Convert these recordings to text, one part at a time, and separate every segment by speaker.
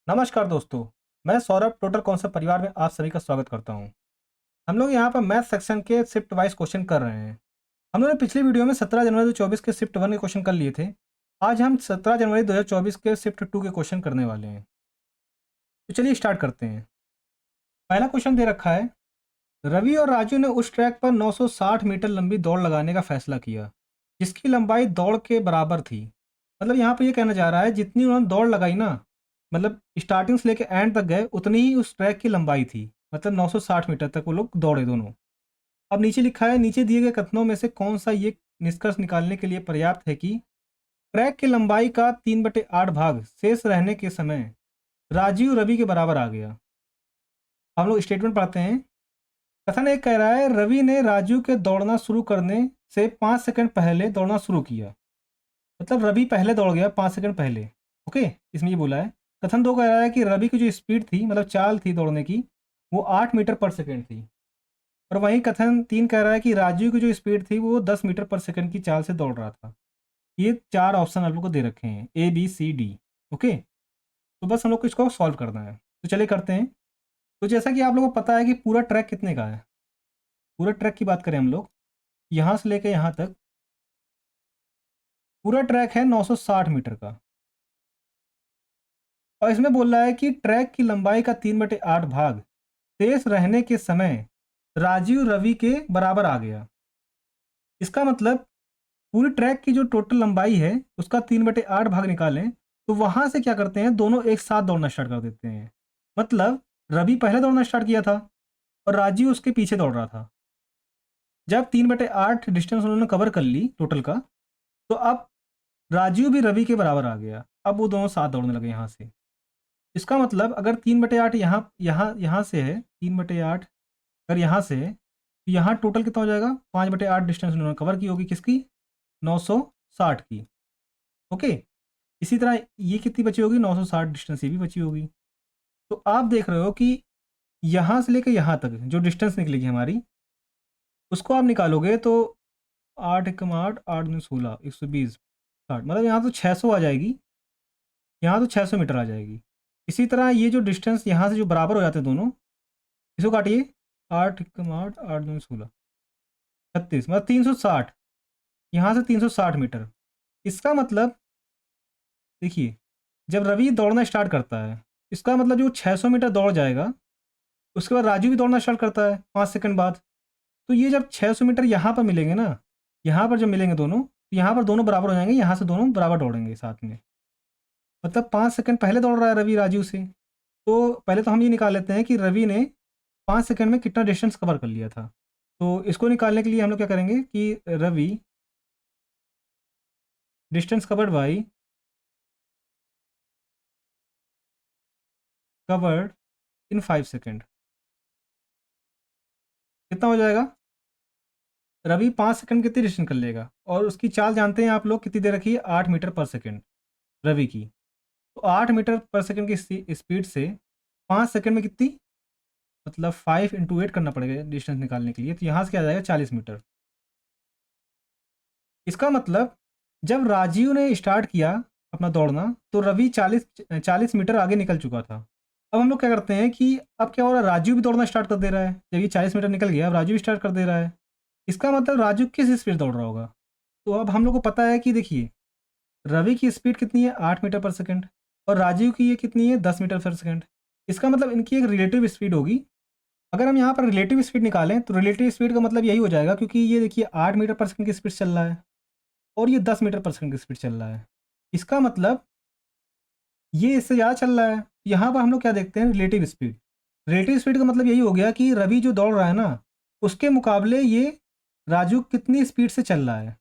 Speaker 1: नमस्कार दोस्तों। मैं सौरभ टोटल कॉन्सेप्ट परिवार में आप सभी का स्वागत करता हूं। हम लोग यहां पर मैथ सेक्शन के शिफ्ट वाइज क्वेश्चन कर रहे हैं। हम लोगों ने पिछली वीडियो में 17 जनवरी 2024 के शिफ्ट वन के क्वेश्चन कर लिए थे। आज हम 17 जनवरी 2024 के शिफ्ट टू के क्वेश्चन करने वाले हैं। तो चलिए स्टार्ट करते हैं। पहला क्वेश्चन दे रखा है, रवि और राजू ने उस ट्रैक पर 960 मीटर लंबी दौड़ लगाने का फैसला किया जिसकी लंबाई दौड़ के बराबर थी। मतलब यहाँ पे ये कहना चाह रहा है जितनी उन्होंने दौड़ लगाई ना, मतलब स्टार्टिंग से लेकर एंड तक गए उतनी ही उस ट्रैक की लंबाई थी। मतलब 960 मीटर तक वो लोग दौड़े दोनों। अब नीचे लिखा है, नीचे दिए गए कथनों में से कौन सा ये निष्कर्ष निकालने के लिए पर्याप्त है कि ट्रैक की लंबाई का 3/8 भाग शेष रहने के समय राजीव रवि के बराबर आ गया। हम लोग स्टेटमेंट पढ़ते हैं। कथन एक कह रहा है, रवि ने राजू के दौड़ना शुरू करने से 5 सेकंड पहले दौड़ना शुरू किया। मतलब रवि पहले दौड़ गया 5 सेकंड पहले। ओके, इसमें ये बोला है। कथन दो कह रहा है कि रवि की जो स्पीड थी, मतलब चाल थी दौड़ने की, वो 8 मीटर पर सेकंड थी। और वहीं कथन तीन कह रहा है कि राजू की जो स्पीड थी वो 10 मीटर पर सेकंड की चाल से दौड़ रहा था। ये चार ऑप्शन आप लोग को दे रखे हैं, A B C D. Okay, तो बस हम लोग को इसको सॉल्व करना है। तो चलिए करते हैं। तो जैसा कि आप लोगों को पता है कि पूरा ट्रैक कितने का है, पूरा ट्रैक की बात करें हम लोग, यहाँ से लेकर यहाँ तक पूरा ट्रैक है 960 मीटर का। और इसमें बोल रहा है कि ट्रैक की लंबाई का 3/8 भाग शेष रहने के समय राजीव रवि के बराबर आ गया। इसका मतलब पूरी ट्रैक की जो टोटल लंबाई है उसका 3/8 भाग निकालें तो वहां से क्या करते हैं, दोनों एक साथ दौड़ना स्टार्ट कर देते हैं। मतलब रवि पहले दौड़ना स्टार्ट किया था और राजीव उसके पीछे दौड़ रहा था। जब 3/8 डिस्टेंस उन्होंने कवर कर ली टोटल का, तो अब राजीव भी रवि के बराबर आ गया। अब वो दोनों साथ दौड़ने लगे यहाँ से। इसका मतलब अगर 3/8 यहाँ यहाँ यहाँ से है, 3/8 अगर यहाँ से है तो यहाँ टोटल कितना हो जाएगा, 5/8 डिस्टेंस उन्होंने कवर की होगी, किसकी, 960 की। ओके, इसी तरह ये कितनी बची होगी, 960 डिस्टेंस ये भी बची होगी। तो आप देख रहे हो कि यहाँ से लेकर यहाँ तक जो डिस्टेंस निकलेगी हमारी, उसको आप निकालोगे तो 8 एकम 8 8 दूनी 16 120 60, मतलब यहाँ तो 600 आ जाएगी। यहाँ तो 600 मीटर आ जाएगी। इसी तरह ये जो डिस्टेंस यहाँ से जो बराबर हो जाते हैं दोनों, इसको काटिए, 8 एकम 8 8 दूनी 16 36, मतलब 360। यहाँ से 360 मीटर। इसका मतलब देखिए, जब रवि दौड़ना स्टार्ट करता है, इसका मतलब जो 600 मीटर दौड़ जाएगा, उसके बाद राजू भी दौड़ना स्टार्ट करता है 5 सेकंड बाद। तो ये जब 600 मीटर यहाँ पर मिलेंगे ना, यहाँ पर जब मिलेंगे दोनों, तो यहाँ पर दोनों बराबर हो जाएंगे, यहाँ से दोनों बराबर दौड़ेंगे साथ में। मतलब 5 सेकंड पहले दौड़ रहा है रवि राजू से। तो पहले तो हम ये निकाल लेते हैं कि रवि ने 5 सेकंड में कितना डिस्टेंस कवर कर लिया था। तो इसको निकालने के लिए हम लोग क्या करेंगे कि Ravi distance covered by covered in 5 second कितना हो जाएगा। रवि 5 सेकंड कितनी डिस्टेंस कर लेगा, और उसकी चाल जानते हैं आप लोग कितनी दे रखी है, 8 मीटर पर सेकंड रवि की। तो 8 मीटर पर सेकंड की स्पीड से 5 सेकंड में कितनी, मतलब 5 × 8 करना पड़ेगा डिस्टेंस निकालने के लिए। तो यहाँ से क्या आ जाएगा, 40 मीटर। इसका मतलब जब राजीव ने स्टार्ट किया अपना दौड़ना तो रवि 40 मीटर आगे निकल चुका था। अब हम लोग क्या करते हैं कि अब क्या हो रहा है, राजू भी दौड़ना स्टार्ट कर दे रहा है। जब ये 40 मीटर निकल गया, अब राजू भी स्टार्ट कर दे रहा है। इसका मतलब राजू किस स्पीड दौड़ रहा होगा। तो अब हम लोग को पता है कि देखिए, रवि की स्पीड कितनी है, 8 मीटर पर सेकंड, और राजीव की ये कितनी है, 10 मीटर पर सेकंड। इसका मतलब इनकी एक रिलेटिव स्पीड होगी। अगर हम यहाँ पर रिलेटिव स्पीड निकालें तो रिलेटिव स्पीड का मतलब यही हो जाएगा, क्योंकि ये देखिए 8 मीटर पर सेकंड की स्पीड चल रहा है और ये 10 मीटर पर सेकंड की स्पीड चल रहा है। इसका मतलब ये इससे ज़्यादा चल रहा है। यहाँ पर हम लोग क्या देखते हैं, रिलेटिव स्पीड। रिलेटिव स्पीड का मतलब यही हो गया कि रवि जो दौड़ रहा है ना, उसके मुकाबले ये राजू कितनी स्पीड से चल रहा है।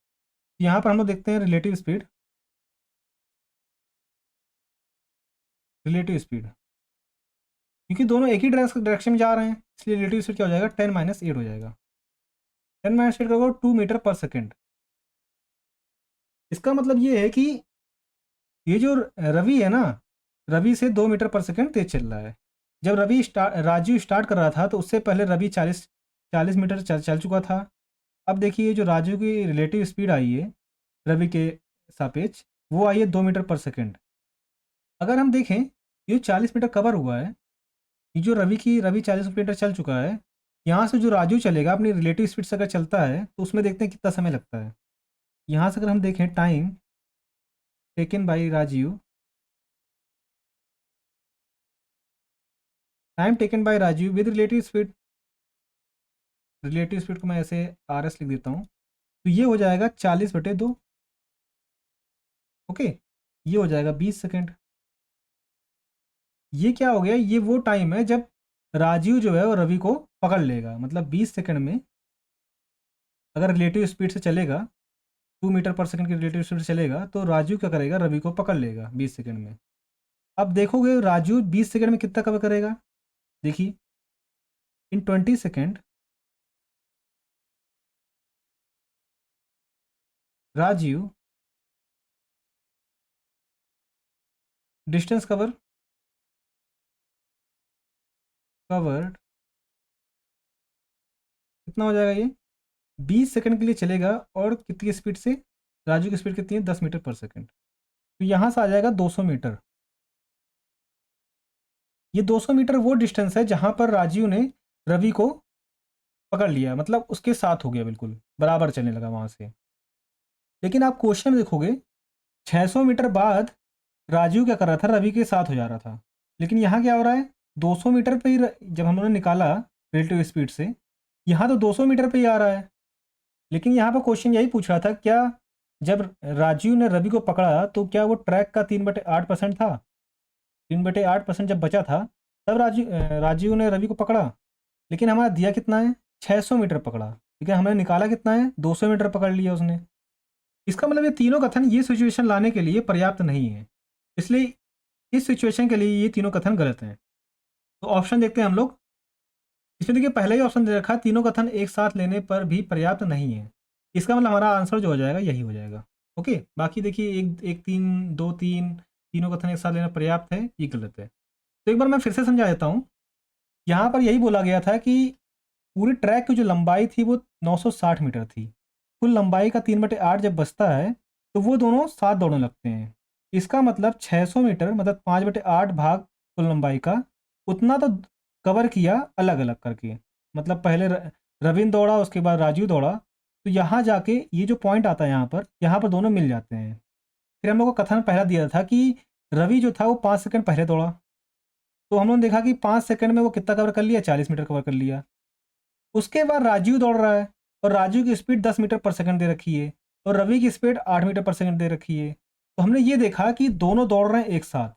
Speaker 1: यहाँ पर हम लोग देखते हैं रिलेटिव स्पीड, रिलेटिव स्पीड, क्योंकि दोनों एक ही डायरेक्शन में जा रहे हैं, इसलिए रिलेटिव स्पीड क्या हो जाएगा, 10 - 8 हो जाएगा। 10 - 8 का 2 मीटर पर सेकेंड। इसका मतलब ये है कि ये जो रवि है ना, रवि से 2 मीटर पर सेकेंड तेज चल रहा है। जब राजू स्टार्ट कर रहा था तो उससे पहले रवि 40 मीटर चल चुका था। अब देखिए जो राजू की रिलेटिव स्पीड आई है रवि के सापेक्ष, वो आई है 2 मीटर पर सेकेंड। अगर हम देखें ये 40 मीटर कवर हुआ है। ये जो रवि 40 मीटर चल चुका है, यहाँ से जो राजू चलेगा अपनी रिलेटिव स्पीड से अगर चलता है तो उसमें देखते हैं कितना समय लगता है। यहाँ से अगर हम देखें time taken by Rajiv, time taken by Rajiv with relative speed को मैं ऐसे RS लिख देता हूँ, तो ये हो जाएगा 40/2। ओके, ये हो जाएगा 20 सेकेंड। ये क्या हो गया, ये वो टाइम है जब राजीव जो है वो रवि को पकड़ लेगा। मतलब 20 सेकेंड में अगर रिलेटिव स्पीड से चलेगा, 2 मीटर पर सेकेंड की रिलेटिव स्पीड से चलेगा, तो राजीव क्या करेगा, रवि को पकड़ लेगा 20 सेकेंड में। अब देखोगे राजू 20 सेकेंड में कितना कवर करेगा। देखिए, इन 20 सेकेंड राजीव डिस्टेंस कवर्ड कितना हो जाएगा, ये 20 सेकेंड के लिए चलेगा। और कितनी स्पीड से, राजू की स्पीड कितनी है, 10 मीटर पर सेकेंड। तो यहाँ से आ जाएगा 200 मीटर। ये 200 मीटर वो डिस्टेंस है जहाँ पर राजीव ने रवि को पकड़ लिया, मतलब उसके साथ हो गया, बिल्कुल बराबर चलने लगा वहाँ से। लेकिन आप क्वेश्चन में देखोगे 600 मीटर बाद राजीव क्या कर रहा था, रवि के साथ हो जा रहा था। लेकिन यहाँ क्या हो रहा है, 200 मीटर पे ही जब हम लोगों ने निकाला रिलेटिव स्पीड से, यहाँ तो 200 मीटर पे ही आ रहा है। लेकिन यहाँ पर क्वेश्चन यही पूछ रहा था, क्या जब राजीव ने रवि को पकड़ा तो क्या वो ट्रैक का 3/8% था। 3/8% जब बचा था तब राजीव ने रवि को पकड़ा। लेकिन हमारा दिया कितना है, 600 मीटर पकड़ा, लेकिन हमने निकाला कितना है, 200 मीटर पकड़ लिया उसने। इसका मतलब ये तीनों कथन ये सिचुएशन लाने के लिए पर्याप्त नहीं है, इसलिए इस सिचुएशन के लिए ये तीनों कथन गलत हैं। तो ऑप्शन देखते हैं हम लोग। इसमें देखिए पहले ही ऑप्शन दे रखा है, तीनों कथन एक साथ लेने पर भी पर्याप्त नहीं है। इसका मतलब हमारा आंसर जो हो जाएगा यही हो जाएगा। ओके, बाकी देखिए एक एक तीन दो तीन, तीनों कथन एक साथ लेना पर्याप्त है, ये गलत है। तो एक बार मैं फिर से समझा देता हूँ। यहाँ पर यही बोला गया था कि पूरी ट्रैक की जो लंबाई थी वो 960 मीटर थी। कुल लंबाई का 3/8 जब बचता है तो वो दोनों साथ दौड़ने लगते हैं। इसका मतलब 600 मीटर मतलब 5/8 भाग कुल लंबाई का, उतना तो कवर किया अलग अलग करके। मतलब पहले रविंद्र दौड़ा, उसके बाद राजीव दौड़ा, तो यहाँ जाके ये जो पॉइंट आता है यहाँ पर दोनों मिल जाते हैं। फिर हम लोग को कथन पहला दिया था कि रवि जो था वो 5 सेकंड पहले दौड़ा, तो हम लोगों ने देखा कि 5 सेकंड में वो कितना कवर कर लिया, 40 मीटर कवर कर लिया। उसके बाद राजीव दौड़ रहा है और राजीव की स्पीड 10 मीटर पर सेकंड दे रखी है और रवि की स्पीड 8 मीटर पर सेकंड दे रखी है। तो हमने ये देखा कि दोनों दौड़ रहे हैं एक साथ।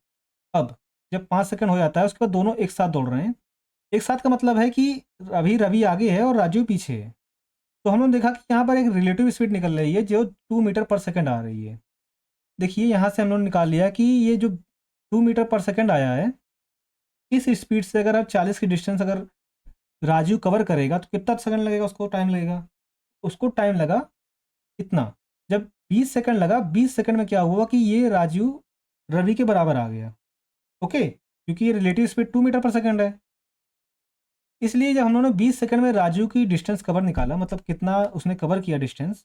Speaker 1: अब जब 5 सेकंड हो जाता है उसके बाद दोनों एक साथ दौड़ रहे हैं। एक साथ का मतलब है कि अभी रवि आगे है और राजीव पीछे है। तो हम लोगों ने देखा कि यहाँ पर एक रिलेटिव स्पीड निकल रही है जो 2 मीटर पर सेकंड आ रही है। देखिए यहाँ से हम लोगों ने निकाल लिया कि ये जो 2 मीटर पर सेकंड आया है, इस स्पीड से अगर आप 40 की डिस्टेंस अगर राजू कवर करेगा तो कितना सेकंड लगेगा, उसको टाइम लगेगा। उसको टाइम लगा इतना। जब 20 सेकंड लगा, 20 सेकंड में क्या हुआ कि ये राजू रवि के बराबर आ गया। ओके, क्योंकि ये रिलेटिव स्पीड 2 मीटर पर सेकंड है। इसलिए जब हम लोगों ने 20 सेकंड में राजू की डिस्टेंस कवर निकाला, मतलब कितना उसने कवर किया डिस्टेंस,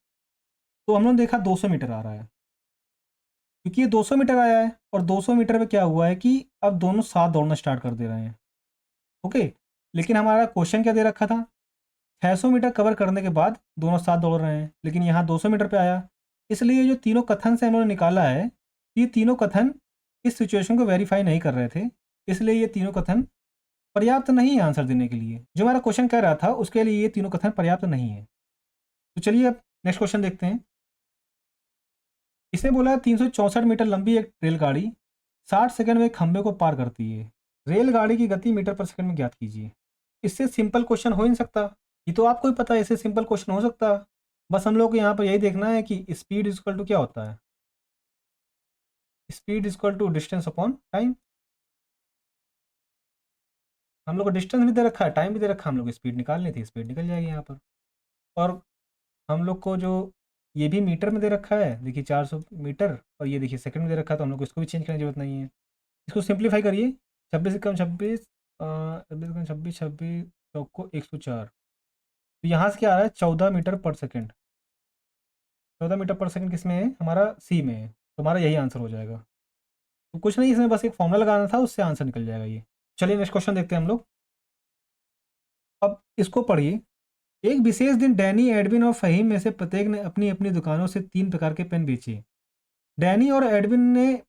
Speaker 1: तो हम लोगों ने देखा 200 मीटर आ रहा है। क्योंकि ये 200 मीटर आया है और 200 मीटर में क्या हुआ है कि अब दोनों साथ दौड़ना स्टार्ट कर दे रहे हैं। ओके, लेकिन हमारा क्वेश्चन क्या दे रखा था, 600 मीटर कवर करने के बाद दोनों साथ दौड़ रहे हैं, लेकिन यहाँ 200 मीटर पे आया। इसलिए जो तीनों कथन से हम लोगों ने निकाला है, ये तीनों कथन इस सिचुएशन को वेरीफाई नहीं कर रहे थे। इसलिए ये तीनों कथन पर्याप्त नहीं है आंसर देने के लिए। जो हमारा क्वेश्चन कह रहा था उसके लिए ये तीनों कथन पर्याप्त नहीं है। तो चलिए अब नेक्स्ट क्वेश्चन देखते हैं। इसने बोला 364 मीटर लंबी एक रेलगाड़ी 60 सेकंड में एक खंभे को पार करती है। रेलगाड़ी की गति मीटर पर सेकंड में ज्ञात कीजिए। इससे सिंपल क्वेश्चन हो ही नहीं सकता। ये तो आपको ही पता है, इससे सिंपल क्वेश्चन हो सकता। बस हम लोग को यहाँ पर यही देखना है कि स्पीड इज इक्वल टू क्या होता है, speed is equal to distance upon time. हम लोग को डिस्टेंस भी दे रखा है, टाइम भी दे रखा है, हम लोग को स्पीड निकालनी थी, स्पीड निकल जाएगी यहाँ पर। और हम लोग को जो ये भी मीटर में दे रखा है, देखिए 400 मीटर, और ये देखिए सेकंड में दे रखा है, तो हम लोग को इसको भी चेंज करने की जरूरत नहीं है। इसको सिंप्लीफाई करिए, 26 से कम 26, 26 कम 26, 26 चौको 104। तो यहाँ से क्या आ रहा है, 14 मीटर पर सेकंड। 14 मीटर पर सेकंड किस में है, हमारा सी में है, तो हमारा यही आंसर हो जाएगा। तो कुछ नहीं, इसमें बस एक फॉर्मूला लगाना था, उससे आंसर निकल जाएगा ये। चलिए नेक्स्ट क्वेश्चन देखते हैं हम लोग। अब इसको पढ़िए। एक विशेष दिन डैनी, एडविन और फहीम में से प्रत्येक ने अपनी अपनी दुकानों से 3 प्रकार के पेन बेचे। डैनी और एडविन ने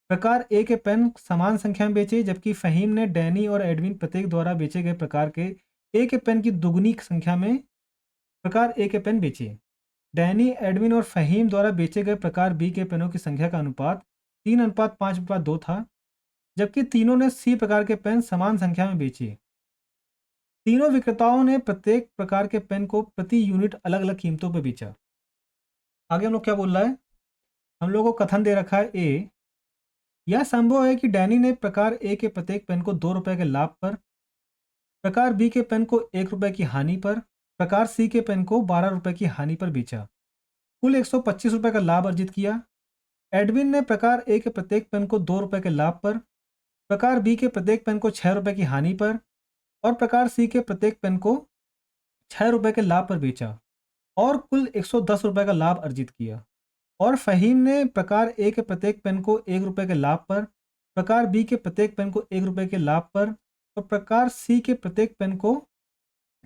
Speaker 1: प्रकार ए के पेन समान संख्या में बेचे, जबकि फहीम ने डैनी और एडविन प्रत्येक द्वारा बेचे गए प्रकार के ए के पेन की दुगनी संख्या में प्रकार ए के पेन बेचे। डैनी, एडविन और फहीम द्वारा बेचे गए प्रकार बी के पेनों की संख्या का अनुपात 3:5:2 था, जबकि तीनों ने सी प्रकार के पेन समान संख्या में बेचे। तीनों विक्रेताओं ने प्रत्येक प्रकार के पेन को प्रति यूनिट अलग अलग कीमतों पर बेचा। आगे हम लोग क्या बोल रहा है, हम लोग को कथन दे रखा है ए। यह संभव है कि डैनी ने प्रकार ए के प्रत्येक पेन को 2 रुपए के लाभ पर, प्रकार बी के पेन को 1 रुपए की हानि पर, प्रकार सी के पेन को 12 रुपए की हानि पर बेचा। कुल 125 रुपए का लाभ अर्जित किया। एडविन ने प्रकार ए के प्रत्येक पेन को 2 रुपए के लाभ पर, प्रकार बी के प्रत्येक पेन को 6 रुपए की हानि पर और प्रकार सी के प्रत्येक पेन को 6 रुपए के लाभ पर बेचा और कुल 110 रुपए का लाभ अर्जित किया। और फहीम ने प्रकार ए के प्रत्येक पेन को 1 रुपए के लाभ पर, प्रकार बी के प्रत्येक पेन को 1 रुपए के लाभ पर और प्रकार सी के प्रत्येक पेन को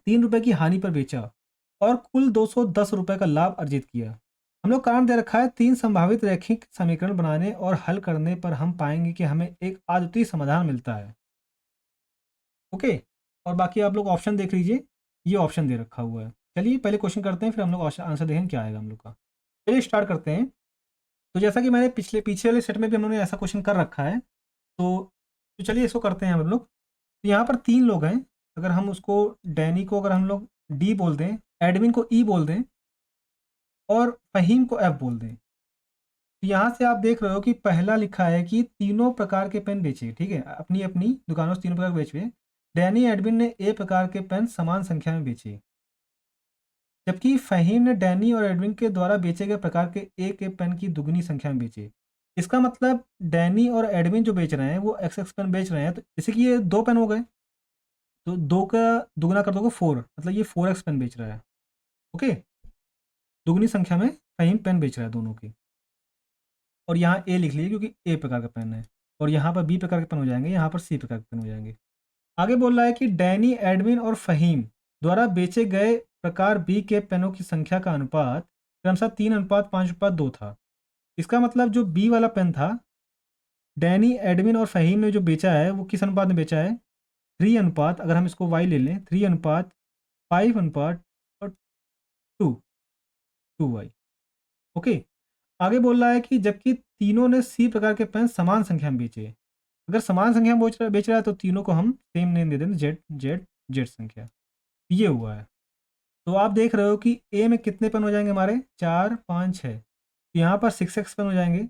Speaker 1: 3 रुपए की हानि पर बेचा और कुल 210 रुपए का लाभ अर्जित किया। हम लोग कारण दे रखा है 3 संभावित रैखिक समीकरण बनाने और हल करने पर हम पाएंगे कि हमें एक अद्वितीय समाधान मिलता है। ओके, और बाकी आप लोग ऑप्शन देख लीजिए, ये ऑप्शन दे रखा हुआ है। चलिए पहले क्वेश्चन करते हैं, फिर हम लोग आंसर देखें क्या आएगा हम लोग का। चलिए स्टार्ट करते हैं। तो जैसा कि मैंने पीछे वाले सेट में भी हम लोगों ने ऐसा क्वेश्चन कर रखा है, तो चलिए इसको करते हैं हम लोग। तो यहाँ पर 3 लोग हैं। अगर हम उसको डैनी को अगर हम लोग डी बोल दें, एडमिन को ई बोल दें और फहीम को एफ बोल दें, तो यहाँ से आप देख रहे हो कि पहला लिखा है कि तीनों प्रकार के पेन बेचे। ठीक है, अपनी अपनी दुकानों से तीनों प्रकार बेचे। डैनी, एडमिन ने ए प्रकार के पेन समान संख्या में बेचे, जबकि फहीम ने डैनी और एडविन के द्वारा बेचे गए प्रकार के ए के पेन की दुगनी संख्या में बेचे। इसका मतलब डैनी और एडविन जो बेच रहे हैं वो एक्स एक्स पेन बेच रहे हैं, तो इसी की ये 2 पेन हो गए। तो 2 का दुगना कर दोगे 4, मतलब ये 4x पेन बेच रहा है। ओके, दुगनी संख्या में फहीम पेन बेच रहा है दोनों की। और यहाँ ए लिख लीजिए क्योंकि ए प्रकार का पेन है, और यहाँ पर बी प्रकार के पेन हो जाएंगे, यहाँ पर सी प्रकार के पेन हो जाएंगे। आगे बोल रहा है कि डैनी, एडविन और फहीम द्वारा बेचे गए प्रकार बी के पेनों की संख्या का अनुपात क्रमशः 3:5:2 था। इसका मतलब जो बी वाला पेन था, डैनी, एडविन और फहीम ने जो बेचा है वो किस अनुपात में बेचा है? 3 अनुपात, अगर हम इसको वाई ले लें, 3:5:2 ओके। आगे बोल रहा है कि जबकि तीनों ने सी प्रकार के पेन समान संख्या में बेचे। अगर समान संख्या में बेच रहा है तो तीनों को हम सेम नेम दे देंगे, जेड जेड जेड संख्या। ये हुआ है। तो आप देख रहे हो कि ए में कितने पेन हो जाएंगे हमारे? 4, 5, 6। यहाँ पर 6x पेन हो जाएंगे,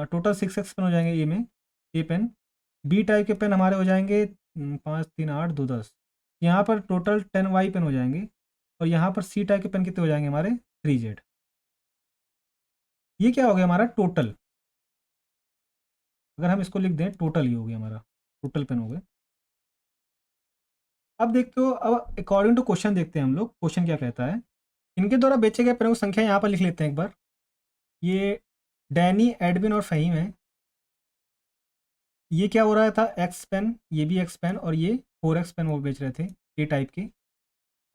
Speaker 1: टोटल 6x पेन हो जाएंगे ए में, ए पेन। बी टाइप के पेन हमारे हो जाएंगे 5, 3, 8, 2, 10। यहाँ पर टोटल 10y पेन हो जाएंगे। और यहाँ पर सी टाइप के पेन कितने हो जाएंगे हमारे? 3z। ये क्या हो गया हमारा? टोटल। अगर हम इसको लिख दें, टोटल ही हो गया हमारा, टोटल पेन हो गए। अब देखते हो, अब अकॉर्डिंग टू क्वेश्चन देखते हैं हम लोग, क्वेश्चन क्या कहता है। इनके द्वारा बेचे गए पेनों की संख्या यहाँ पर लिख लेते हैं एक बार। ये डैनी, एडविन और फहीम है। ये क्या हो रहा था? एक्स पेन, ये भी एक्स पेन, और ये 4x पेन वो बेच रहे थे ए टाइप के।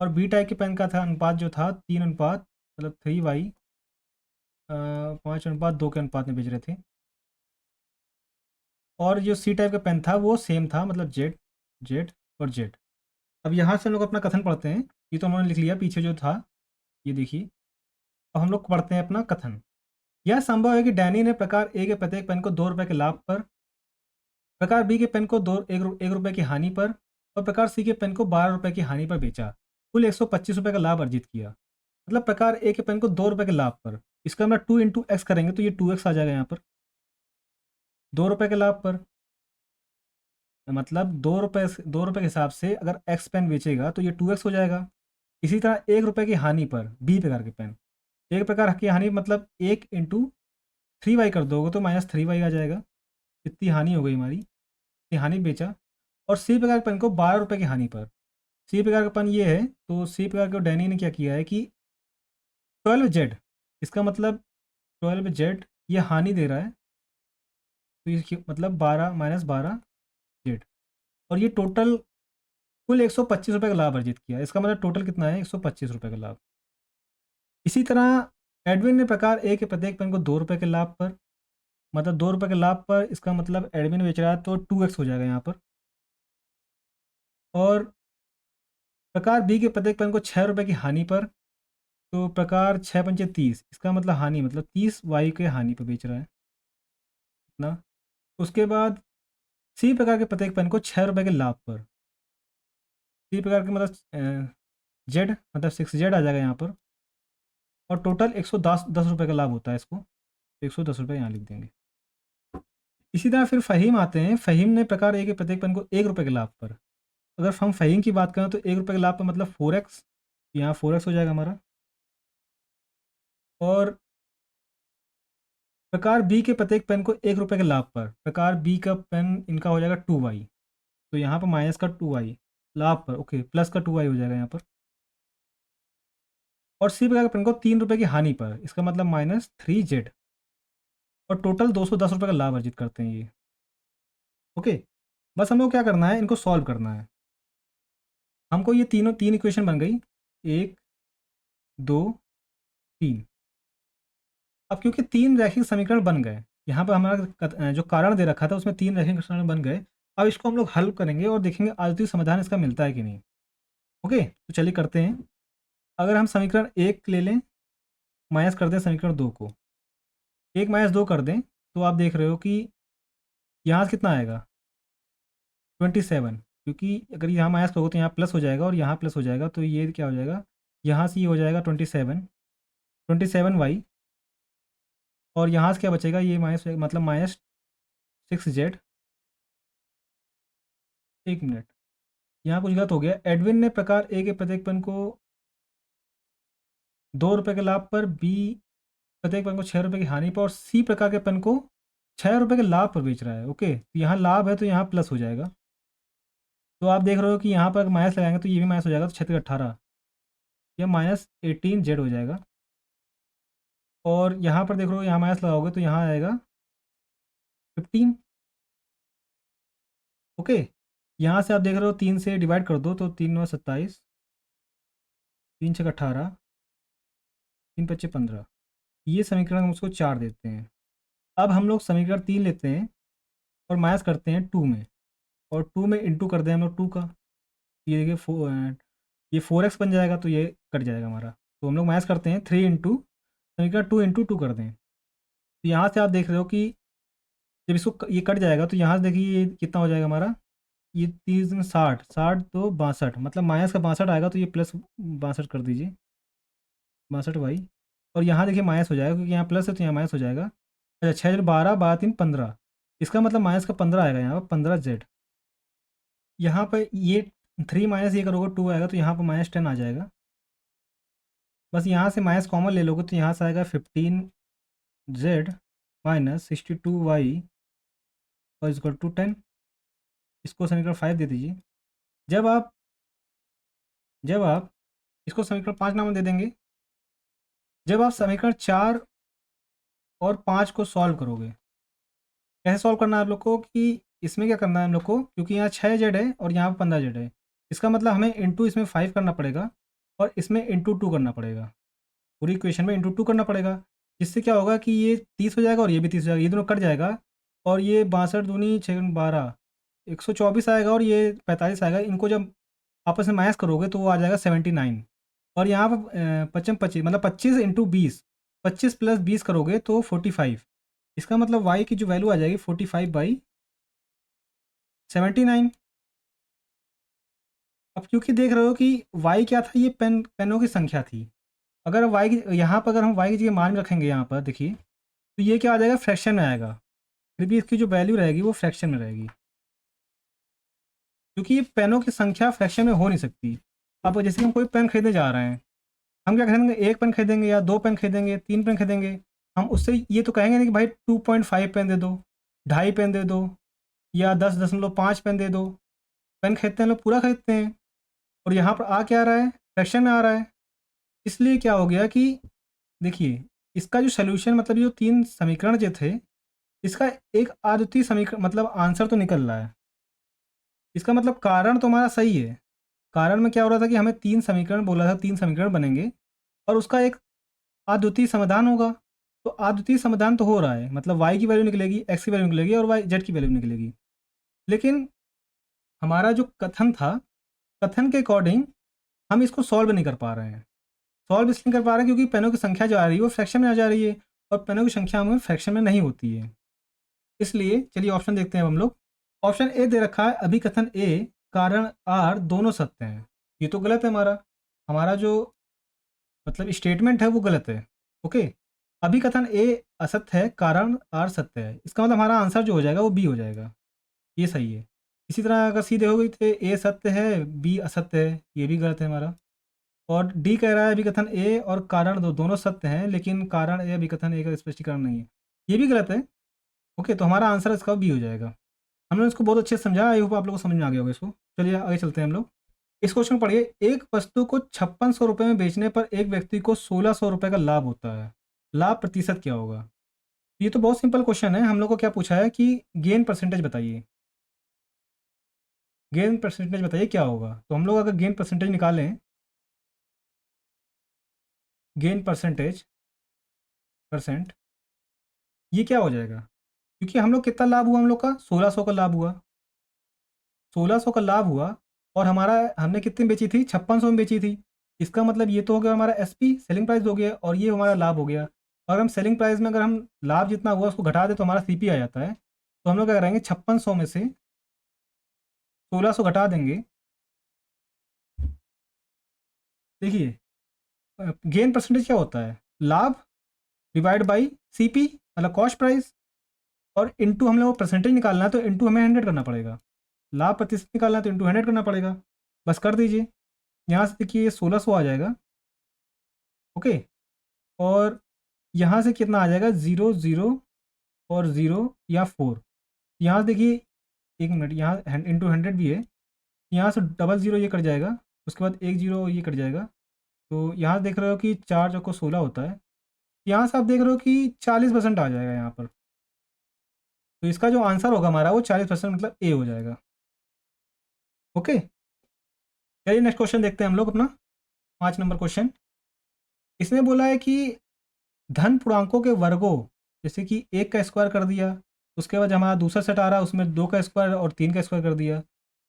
Speaker 1: और बी टाइप के पेन का था अनुपात जो था 3 अनुपात, मतलब 3y 5:2 के अनुपात में बेच रहे थे। और जो सी टाइप का पेन था वो सेम था, मतलब जेड जेड और जेड। अब यहाँ से हम लोग अपना कथन पढ़ते हैं। ये तो हमने लिख लिया पीछे जो था, ये देखिए। अब हम लोग पढ़ते हैं अपना कथन। यह संभव है कि डैनी ने प्रकार ए के प्रत्येक पेन को 2 रुपए के लाभ पर, प्रकार बी के पेन को 1 रुपए की हानि पर और प्रकार सी के पेन को 12 रुपए की हानि पर बेचा। कुल 125 रुपए का लाभ अर्जित किया। मतलब प्रकार ए के पेन को 2 रुपए के लाभ पर, इसका हम 2 इंटू एक्स करेंगे तो ये 2x आ जाएगा यहाँ पर। 2 रुपए के लाभ पर मतलब 2 रुपए के हिसाब से अगर एक्स पेन बेचेगा तो ये 2x हो जाएगा। इसी तरह 1 रुपए की हानि पर बी प्रकार के पेन, एक प्रकार की हानि मतलब 1 इंटू 3y कर दोगे तो -3y आ जाएगा। इतनी हानि हो गई हमारी, इतनी हानि बेचा। और सी प्रकार के पेन को 12 रुपए की हानि पर। सी प्रकार का पेन ये है, तो सी प्रकार के डैनी ने क्या किया है कि 12z, इसका मतलब 12z ये हानि दे रहा है। तो ये मतलब 12 माइनस 12 जेड। और ये टोटल कुल 125 रुपये का लाभ अर्जित किया। इसका मतलब टोटल कितना है, 125 रुपये का लाभ। इसी तरह एडविन ने प्रकार ए के प्रत्येक पेन को 2 रुपये के लाभ पर, मतलब 2 रुपये के लाभ पर, इसका मतलब एडविन बेच रहा है तो 2x हो जाएगा यहाँ पर। और प्रकार बी के प्रत्येक पेन को 6 रुपये की हानि पर, तो प्रकार 6×5 = 30, इसका मतलब हानि मतलब 30y के हानि पर बेच रहा है ना। उसके बाद सी प्रकार के प्रत्येक पेन को 6 रुपये के लाभ पर, सी प्रकार के मतलब जेड मतलब 6z आ जाएगा यहाँ पर। और टोटल 110 रुपये का लाभ होता है इसको, तो 110 रुपये यहाँ लिख देंगे। इसी तरह फिर फ़हीम आते हैं। फ़हीम ने प्रकार ए के प्रत्येक पेन को 1 रुपये के लाभ पर, अगर हम फ़हीम की बात करें तो 1 रुपये के लाभ पर मतलब 4x, यहाँ 4x हो जाएगा हमारा। और प्रकार बी के प्रत्येक पेन को 1 रुपये के लाभ पर, प्रकार बी का पेन इनका हो जाएगा 2y, तो यहाँ पर माइनस का 2y लाभ पर, ओके, प्लस का 2y हो जाएगा यहाँ पर। और सी प्रकार के पेन को 3 रुपये की हानि पर, इसका मतलब -3z। और टोटल 210 रुपये का लाभ अर्जित करते हैं ये। ओके, बस हम लोग क्या करना है, इनको सॉल्व करना है। हमको ये तीन इक्वेशन बन गई, 1 2 3। अब क्योंकि 3 रैखिक समीकरण बन गए, यहाँ पर हमारा जो कारण दे रखा था उसमें 3 रैखिक समीकरण बन गए। अब इसको हम लोग हल करेंगे और देखेंगे आदर्श समाधान इसका मिलता है कि नहीं। ओके, तो चलिए करते हैं। अगर हम समीकरण 1 ले लें, माइनस कर दें समीकरण 2 को, 1 - 2 कर दें, तो आप देख रहे हो कि यहाँ से कितना आएगा 27, क्योंकि अगर यहाँ माइनस करोगे तो यहाँ प्लस हो जाएगा और यहाँ प्लस हो जाएगा, तो ये क्या हो जाएगा, यहाँ से ये हो जाएगा 27y। और यहाँ से क्या बचेगा, ये माइनस मतलब -6z। एक मिनट, यहाँ कुछ गलत हो गया। एडविन ने प्रकार ए के प्रत्येक पेन को 2 रुपये के लाभ पर, बी प्रत्येक पेन को 6 रुपये की हानि पर, और सी प्रकार के पेन को 6 रुपये के लाभ पर बेच रहा है। ओके, तो यहाँ लाभ है तो यहाँ प्लस हो जाएगा। तो आप देख रहे हो कि यहाँ पर माइनस लगाएंगे तो ये भी माइनस हो जाएगा, तो 6×18 यह -18z हो जाएगा। और यहाँ पर देख रहे हो, यहाँ माइनस लगाओगे तो यहाँ आएगा 15। ओके, यहाँ से आप देख रहे हो 3 से डिवाइड कर दो, तो 3×9 = 27, 3×6 = 18, 3×5 = 15। ये समीकरण हम उसको 4 देते हैं। अब हम लोग समीकरण 3 लेते हैं और माइनस करते हैं 2 में, और 2 में इंटू कर दें हम लोग 2 का, ये देखिए ये 4x बन जाएगा, तो ये कट जाएगा हमारा। तो हम लोग माइनस करते हैं 3 इंटू समीकरण 2 × 2 कर दें, तो यहाँ से आप देख रहे हो कि जब इसको ये कट जाएगा तो यहाँ से देखिए ये कितना हो जाएगा हमारा, ये 3 60, 60 तो 62, मतलब माइनस का 62 आएगा, तो ये प्लस 62 कर दीजिए, 62y। और यहाँ देखिए माइनस हो जाएगा क्योंकि यहाँ प्लस है तो यहाँ माइनस हो जाएगा। अच्छा, 6 12 12 3 15, इसका मतलब माइनस का 15 आएगा यहाँ पर, 15z। यहाँ पर ये 3 माइनस ये करोगे 2 आएगा, तो यहाँ पर -10 आ जाएगा। बस यहाँ से माइनस कॉमन ले लोगे तो यहाँ से आएगा 15z - 62y और इक्वल टू 10। इसको समीकरण 5 दे दीजिए। जब आप इसको समीकरण 5 नाम दे देंगे, जब आप समीकरण 4 और 5 को सॉल्व करोगे, कैसे सॉल्व करना है आप लोग को, कि इसमें क्या करना है हम लोग को, क्योंकि यहाँ 6z है और यहाँ पर 15z है, इसका मतलब हमें इंटू इसमें 5 करना पड़ेगा और इसमें इंटू 2 करना पड़ेगा। पूरी इक्वेशन में इंटू 2 करना पड़ेगा, जिससे क्या होगा कि ये 30 हो जाएगा और ये भी 30 हो जाएगा, ये दोनों कट जाएगा। और ये 62 दूनी 6 12 124 आएगा और ये 45 आएगा। इनको जब आपस में माइनस करोगे तो वो आ जाएगा 79। और यहाँ पर 25 मतलब 25 इंटू 20, 25 + 20 करोगे तो 45। इसका मतलब y की जो वैल्यू आ जाएगी 45/79। अब क्योंकि देख रहे हो कि y क्या था, ये पेनों की संख्या थी। अगर y की यहाँ पर अगर हम y की जगह मान रखेंगे, यहाँ पर देखिए, तो ये क्या आ जाएगा, फ्रैक्शन में आएगा। फिर भी इसकी जो वैल्यू रहेगी वो फ्रैक्शन में रहेगी, क्योंकि ये पेनों की संख्या फ्रैक्शन में हो नहीं सकती। अब जैसे हम कोई पेन खरीदने जा रहे हैं, हम क्या खरीदेंगे, 1 पेन खरीदेंगे या 2 पेन खरीदेंगे, 3 पेन खरीदेंगे। हम उससे ये तो कहेंगे नहीं कि भाई 2.5 पेन दे दो, 2.5 पेन दे दो, या 10.5 पेन दे दो। पेन खरीदते हैं लोग पूरा खरीदते हैं, और यहाँ पर आ क्या रहा है, फ्रैक्शन में आ रहा है। इसलिए क्या हो गया कि देखिए, इसका जो सोल्यूशन मतलब जो 3 समीकरण जो थे, इसका एक अद्वितीय समीकरण मतलब आंसर तो निकल रहा है। इसका मतलब कारण तो हमारा सही है। कारण में क्या हो रहा था कि हमें 3 समीकरण बोला था, 3 समीकरण बनेंगे और उसका एक अद्वितीय समाधान होगा। तो अद्वितीय समाधान तो हो रहा है, मतलब y की वैल्यू निकलेगी, x की वैल्यू निकलेगी और y z की वैल्यू निकलेगी। लेकिन हमारा जो कथन था, कथन के अकॉर्डिंग हम इसको सॉल्व नहीं कर पा रहे हैं। सॉल्व इसलिए नहीं कर पा रहे हैं क्योंकि पेनों की संख्या जो आ रही है वो फ्रैक्शन में आ जा रही है और पेनों की संख्या हमें फ्रैक्शन में नहीं होती है। इसलिए चलिए ऑप्शन देखते हैं हम लोग। ऑप्शन ए दे रखा है अभिकथन ए कारण आर दोनों सत्य हैं। ये तो गलत है। हमारा हमारा जो मतलब स्टेटमेंट है वो गलत है। ओके, अभिकथन ए असत्य है, कारण आर सत्य है। इसका मतलब हमारा आंसर जो हो जाएगा वो बी हो जाएगा। ये सही है। इसी तरह अगर सी देखोगे तो ए सत्य है, बी असत्य है, ये भी गलत है हमारा। और डी कह रहा है अभिकथन ए और कारण दोनों सत्य हैं, लेकिन कारण ए अभिकथन ए का स्पष्टीकरण नहीं है, ये भी गलत है। ओके, तो हमारा आंसर इसका बी हो जाएगा। हमने इसको बहुत अच्छे से समझा। आई होप आप लोगों को समझ में आ गया होगा इसको। चलिए आगे चलते हैं हम लोग। इस क्वेश्चन को पढ़िए। एक वस्तु को 5600 रुपये में बेचने पर एक व्यक्ति को 1600 रुपये का लाभ होता है। लाभ प्रतिशत क्या होगा? ये तो बहुत सिंपल क्वेश्चन है। हम लोग को क्या पूछा है कि गेन परसेंटेज बताइए। गेन परसेंटेज बताइए क्या होगा। तो हम लोग अगर गेन परसेंटेज निकालें, गेन परसेंटेज परसेंट, ये क्या हो जाएगा? क्योंकि हम लोग कितना लाभ हुआ, हम लोग का 1600 का लाभ हुआ। 1600 का लाभ हुआ और हमारा हमने कितनी बेची थी? 5600 में बेची थी। इसका मतलब ये तो हो गया हमारा एसपी, सेलिंग प्राइस हो गया, और ये हमारा लाभ हो गया। और हम सेलिंग प्राइस में अगर हम लाभ जितना हुआ उसको घटा दे तो हमारा सीपी आ जाता है। तो हम लोग क्या करेंगे, 5600 में से 1600 घटा देंगे। देखिए, गेन परसेंटेज क्या होता है? लाभ डिवाइड बाई सीपी मतलब कॉस्ट प्राइस, और इंटू हम लोग परसेंटेज निकालना है तो इंटू हमें 100 करना पड़ेगा। लाभ प्रतिशत निकालना है तो इंटू 100 करना पड़ेगा। बस कर दीजिए। यहाँ से देखिए ये 1600 आ जाएगा। ओके, और यहाँ से कितना आ जाएगा? 0 0 और 0 या 4। यहाँ से देखिए, एक मिनट, यहाँ इंटू 100 भी है। यहाँ से डबल ज़ीरो ये कट जाएगा, उसके बाद एक जीरो ये कट जाएगा। तो यहाँ देख रहे हो कि 4 चौको 16 होता है। यहाँ से आप देख रहे हो कि 40% आ जाएगा यहाँ पर। तो इसका जो आंसर होगा हमारा वो 40% मतलब ए हो जाएगा। ओके, चलिए नेक्स्ट क्वेश्चन देखते हैं हम लोग अपना 5 नंबर क्वेश्चन। इसने बोला है कि धन पूर्णांकों के वर्गों, जैसे कि 1 का स्क्वायर कर दिया, उसके बाद हमारा दूसरा सेट आ रहा है उसमें 2 का स्क्वायर और 3 का स्क्वायर कर दिया।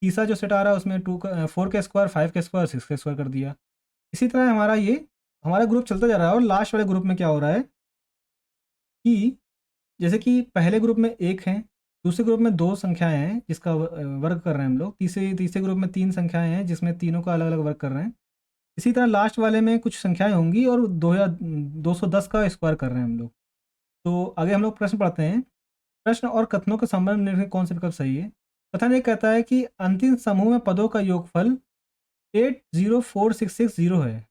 Speaker 1: तीसरा जो सेट आ रहा है उसमें 4 का स्क्वायर, 5 का स्क्वायर, 6 का स्क्वायर कर दिया। इसी तरह हमारा ग्रुप चलता जा रहा है और लास्ट वाले ग्रुप में क्या हो रहा है कि जैसे कि पहले ग्रुप में 1 है, दूसरे ग्रुप में 2 संख्याएँ हैं जिसका वर्ग कर रहे हैं हम लोग, तीसरे तीसरे ग्रुप में 3 संख्याएँ हैं जिसमें तीनों का अलग-अलग वर्ग कर रहे हैं। इसी तरह लास्ट वाले में कुछ संख्याएँ होंगी और 210 का स्क्वायर कर रहे हैं हम लोग। तो आगे हम लोग प्रश्न पढ़ते हैं। प्रश्न और कथनों के संबंध में निम्नलिखित कौन सा विकल्प सही है? कथन एक कहता है कि अंतिम समूह में पदों का योगफल 80466 है।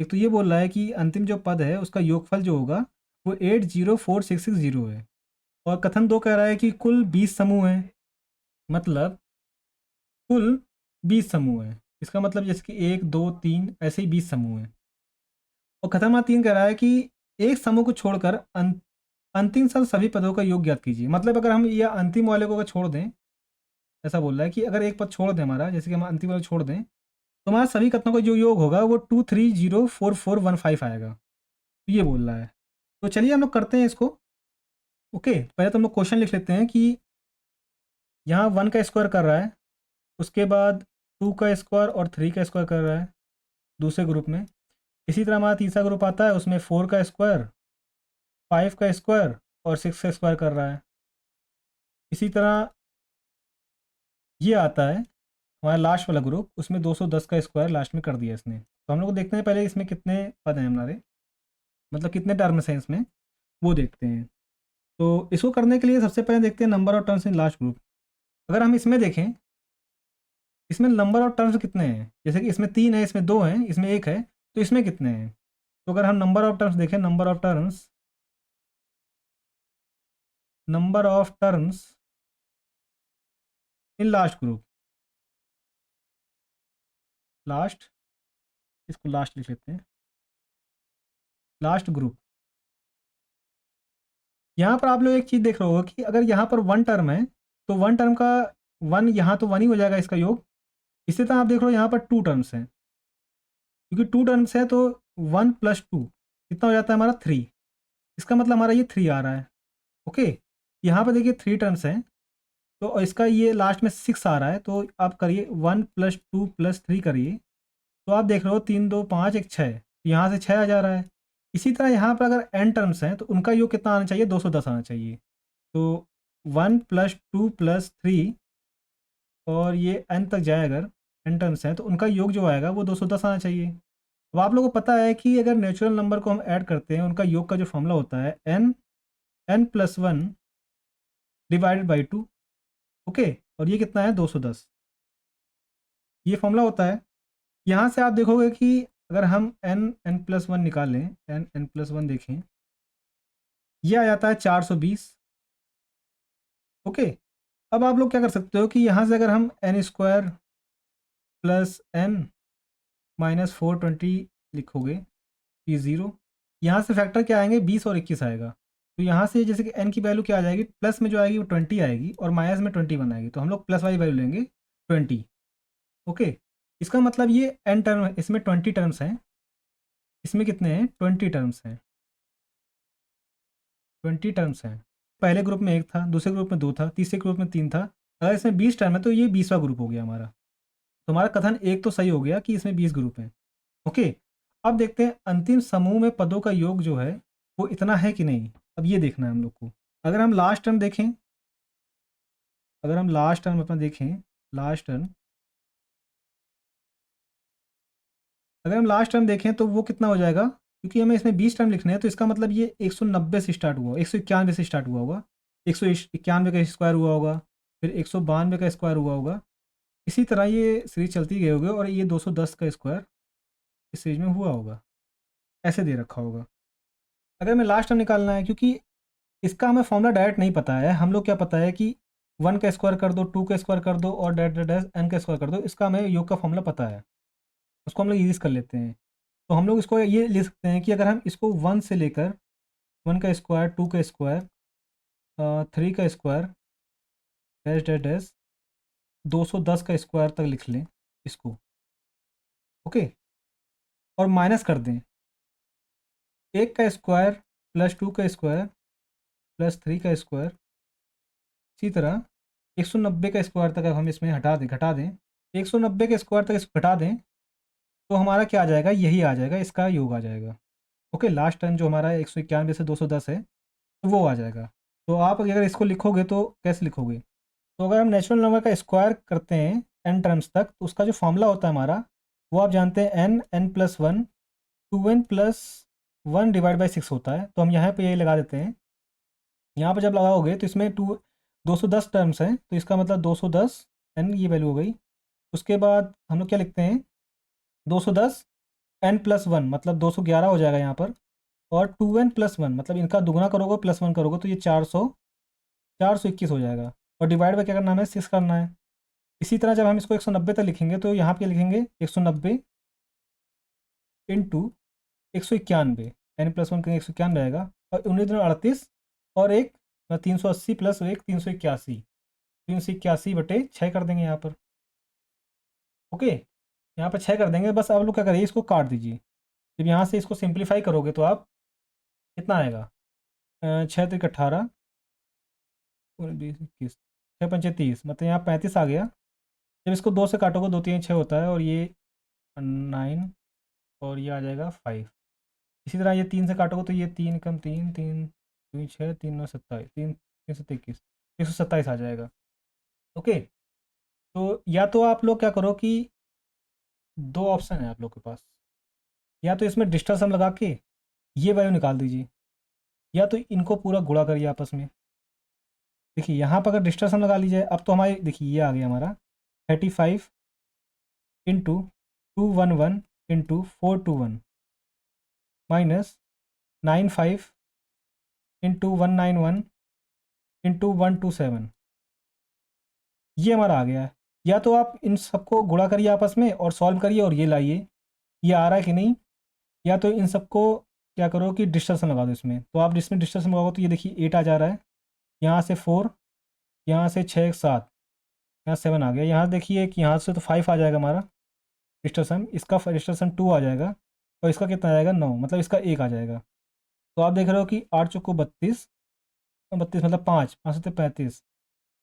Speaker 1: एक तो ये बोल रहा है कि अंतिम जो पद है उसका योगफल जो होगा वो 80466 है। और कथन 2 कह रहा है कि कुल 20 समूह हैं, मतलब कुल 20 समूह हैं। इसका मतलब जैसे कि 1 2 3 ऐसे ही 20 समूह हैं। और कथन नंबर 3 कह रहा है कि एक समूह को छोड़कर अंतिम सभी पदों का योग ज्ञात कीजिए। मतलब अगर हम यह अंतिम वाले को अगर छोड़ दें, ऐसा बोल रहा है कि अगर एक पद छोड़ दें हमारा, जैसे कि हम अंतिम वाले छोड़ दें, तो हमारा सभी कथनों का जो योग होगा वो 2304415 आएगा। तो ये बोल रहा है। तो चलिए हम लोग करते हैं इसको। ओके, पहले तो हम लोग क्वेश्चन लिख लेते हैं कि यहाँ 1 का स्क्वायर कर रहा है, उसके बाद 2 का स्क्वायर और 3 का स्क्वायर कर रहा है दूसरे ग्रुप में। इसी तरह हमारा तीसरा ग्रुप आता है, उसमें 4 का स्क्वायर, 5 का स्क्वायर और 6 का स्क्वायर कर रहा है। इसी तरह ये आता है हमारा लास्ट वाला ग्रुप, उसमें 210 का स्क्वायर लास्ट में कर दिया इसने। तो हम लोग देखते हैं पहले इसमें कितने पद हैं हमारे, मतलब कितने टर्म्स हैं इसमें, वो देखते हैं। तो इसको करने के लिए सबसे पहले देखते हैं number of terms in last group. अगर हम इसमें देखें, इसमें नंबर ऑफ टर्म्स कितने हैं, जैसे कि इसमें 3 है, इसमें 2 हैं, इसमें 1 है, तो इसमें कितने हैं? तो अगर हम नंबर ऑफ टर्म्स देखें, number of terms in last group, last, इसको लास्ट लिख लेते हैं, लास्ट ग्रुप। यहाँ पर आप लोग एक चीज़ देख रहे हो कि अगर यहाँ पर वन टर्म है तो वन टर्म का वन यहाँ तो वन ही हो जाएगा इसका योग। इसी तरह आप देख रहे हो यहाँ पर टू टर्म्स हैं, क्योंकि टू टर्म्स है तो वन प्लस टू कितना हो जाता है हमारा थ्री। इसका मतलब हमारा ये थ्री आ रहा है। ओके, यहाँ पर देखिए थ्री टर्म्स हैं तो इसका ये लास्ट में सिक्स आ रहा है, तो आप करिए one plus two plus three करिए तो आप देख रहे हो तीन दो पाँच एक छः, यहाँ से छः आ जा रहा है। इसी तरह यहाँ पर अगर एन टर्म्स हैं तो उनका योग कितना आना चाहिए, 210 आना चाहिए। तो one plus two plus three और ये एन तक जाए अगर एन टर्म्स हैं तो उनका योग जो आएगा वो 210 आना चाहिए। अब आप लोगों को पता है कि अगर नेचुरल नंबर को हम ऐड करते हैं उनका योग का जो फॉर्मूला होता है n n plus one divided by two. Okay, और ये कितना है 210, ये फॉर्मूला होता है। यहाँ से आप देखोगे कि अगर हम एन एन प्लस वन निकालें, एन एन प्लस वन देखें, ये आ जाता है 420। ओके, अब आप लोग क्या कर सकते हो कि यहाँ से अगर हम n square plus n minus 420 लिखोगे, ये ज़ीरो, यहाँ से फैक्टर क्या आएंगे 20 और 21 आएगा। तो यहाँ से जैसे कि एन की वैल्यू क्या आ जाएगी, प्लस में जो आएगी वो 20 आएगी और माइनस में 21 आएगी, तो हम लोग प्लस वाली वैल्यू लेंगे 20। ओके, इसका मतलब ये एन टर्म, इसमें 20 टर्म्स हैं, इसमें कितने हैं 20 टर्म्स हैं, 20 टर्म्स हैं। पहले ग्रुप में एक था, दूसरे ग्रुप में दो था, तीसरे ग्रुप में तीन था। अगर इसमें 20 टर्म है तो ये 20वां ग्रुप हो गया हमारा। तो हमारा कथन एक तो सही हो गया कि इसमें 20 ग्रुप हैं। ओके, अब देखते हैं अंतिम समूह में पदों का योग जो है वो इतना है कि नहीं। अब ये देखना है हम लोग को। अगर हम लास्ट टर्म देखें, अगर हम लास्ट टर्म अपना देखें, लास्ट टर्म, अगर हम लास्ट टर्म देखें तो वो कितना हो जाएगा, क्योंकि हमें इसमें 20 टर्म लिखने हैं तो इसका मतलब ये 190 से स्टार्ट हुआ, 191 से स्टार्ट हुआ होगा, 191 का स्क्वायर हुआ होगा, फिर 192 का स्क्वायर हुआ होगा। इसी तरह ये सीरीज चलती गई होगी और ये 210 का स्क्वायर इस सीरीज में हुआ होगा, ऐसे दे रखा होगा। अगर हमें लास्ट टर्म निकालना है, क्योंकि इसका हमें फॉर्मूला डायरेक्ट नहीं पता है, हम लोग क्या पता है कि वन का स्क्वायर कर दो, टू का स्क्वायर कर दो और डैट डैट डैट एन का स्क्वायर कर दो, इसका हमें योग का फॉर्मूला पता है, उसको हम लोग यूज़ कर लेते हैं। तो हम लोग इसको ये लिख सकते हैं कि अगर हम इसको वन से लेकर वन का स्क्वायर, टू का स्क्वायर, थ्री का स्क्वायर, डैश डैश डैश 210 का स्क्वायर तक लिख लें इसको। ओके, और माइनस कर दें एक का स्क्वायर प्लस टू का स्क्वायर प्लस थ्री का स्क्वायर, इसी तरह 190 का स्क्वायर तक हम इसमें घटा दें 190 के स्क्वायर तक इसको घटा दें तो हमारा क्या आ जाएगा, यही आ जाएगा, इसका योग आ जाएगा। ओके, लास्ट टर्म जो हमारा 191 से 210 है तो वो आ जाएगा। तो आप अगर इसको लिखोगे तो कैसे लिखोगे, तो अगर हम नेचुरल नंबर का स्क्वायर करते हैं एन टर्म्स तक तो उसका जो फॉर्मूला होता है हमारा वो आप जानते हैं n n plus one two n plus one divide by six होता है। तो हम यहाँ पे यही लगा देते हैं, यहाँ पर जब लगाओगे तो इसमें 210 टर्म्स हैं तो इसका मतलब 210 एन ये वैल्यू हो गई। उसके बाद हम लोग क्या लिखते हैं 210 एन प्लस वन मतलब 211 हो जाएगा यहाँ पर, और टू एन प्लस वन मतलब इनका दुगना करोगे प्लस वन करोगे तो ये 421 हो जाएगा, और डिवाइड बाई क्या करना है, हमें 6 करना है। इसी तरह जब हम इसको 190 तक लिखेंगे तो यहाँ पे लिखेंगे 190 इंटू 191, एन प्लस वन करेंगे 191 आएगा, और 19 और एक 380 प्लस एक 381, 381 बटे 6 कर देंगे यहाँ पर। ओके, यहाँ पर 6 कर देंगे बस। आप लोग क्या करिए इसको काट दीजिए, जब यहाँ से इसको सिंप्लीफाई करोगे तो आप कितना आएगा, 6 त्रिक 18 और 20 21, 6 पंचे 30 मतलब यहाँ 35 आ गया। जब इसको दो से काटोगे दो तीन 6 होता है और ये 9 और ये आ जाएगा 5। इसी तरह ये 3 से काटोगे तो ये 3 कम 3 3 2 6 3 9 27 3 3 सौ 21 127 आ जाएगा। ओके, तो या तो आप लोग क्या करो कि दो ऑप्शन है आप लोग के पास, या तो इसमें डिस्टेंस हम लगा के ये वैल्यू निकाल दीजिए, या तो इनको पूरा गुणा करिए आपस में। देखिए यहाँ पर अगर डिस्टेंस हम लगा लीजिए, अब तो हमारी देखिए ये आ गया हमारा 35 into 211 into 421 minus 95 into 191 into 127, ये हमारा आ गया है। या तो आप इन सबको गुणा करिए आपस में और सॉल्व करिए और ये लाइए, ये आ रहा है कि नहीं, या तो इन सबको क्या करो कि डिस्टेंस लगा दो इसमें। तो आप इसमें डिस्टेंस लगाओगे तो ये देखिए 8 आ जा रहा है, यहाँ से 4, यहाँ से 6 7, यहाँ 7 आ गया। यहाँ देखिए कि यहाँ से तो 5 आ जाएगा हमारा डिस्टेंस, इसका डिस्टेंस 2 आ जाएगा, और इसका कितना आ जाएगा 9, मतलब इसका 1 आ जाएगा। तो आप देख रहे हो कि 8 चौको 32, 32 मतलब 5, 5 से 35,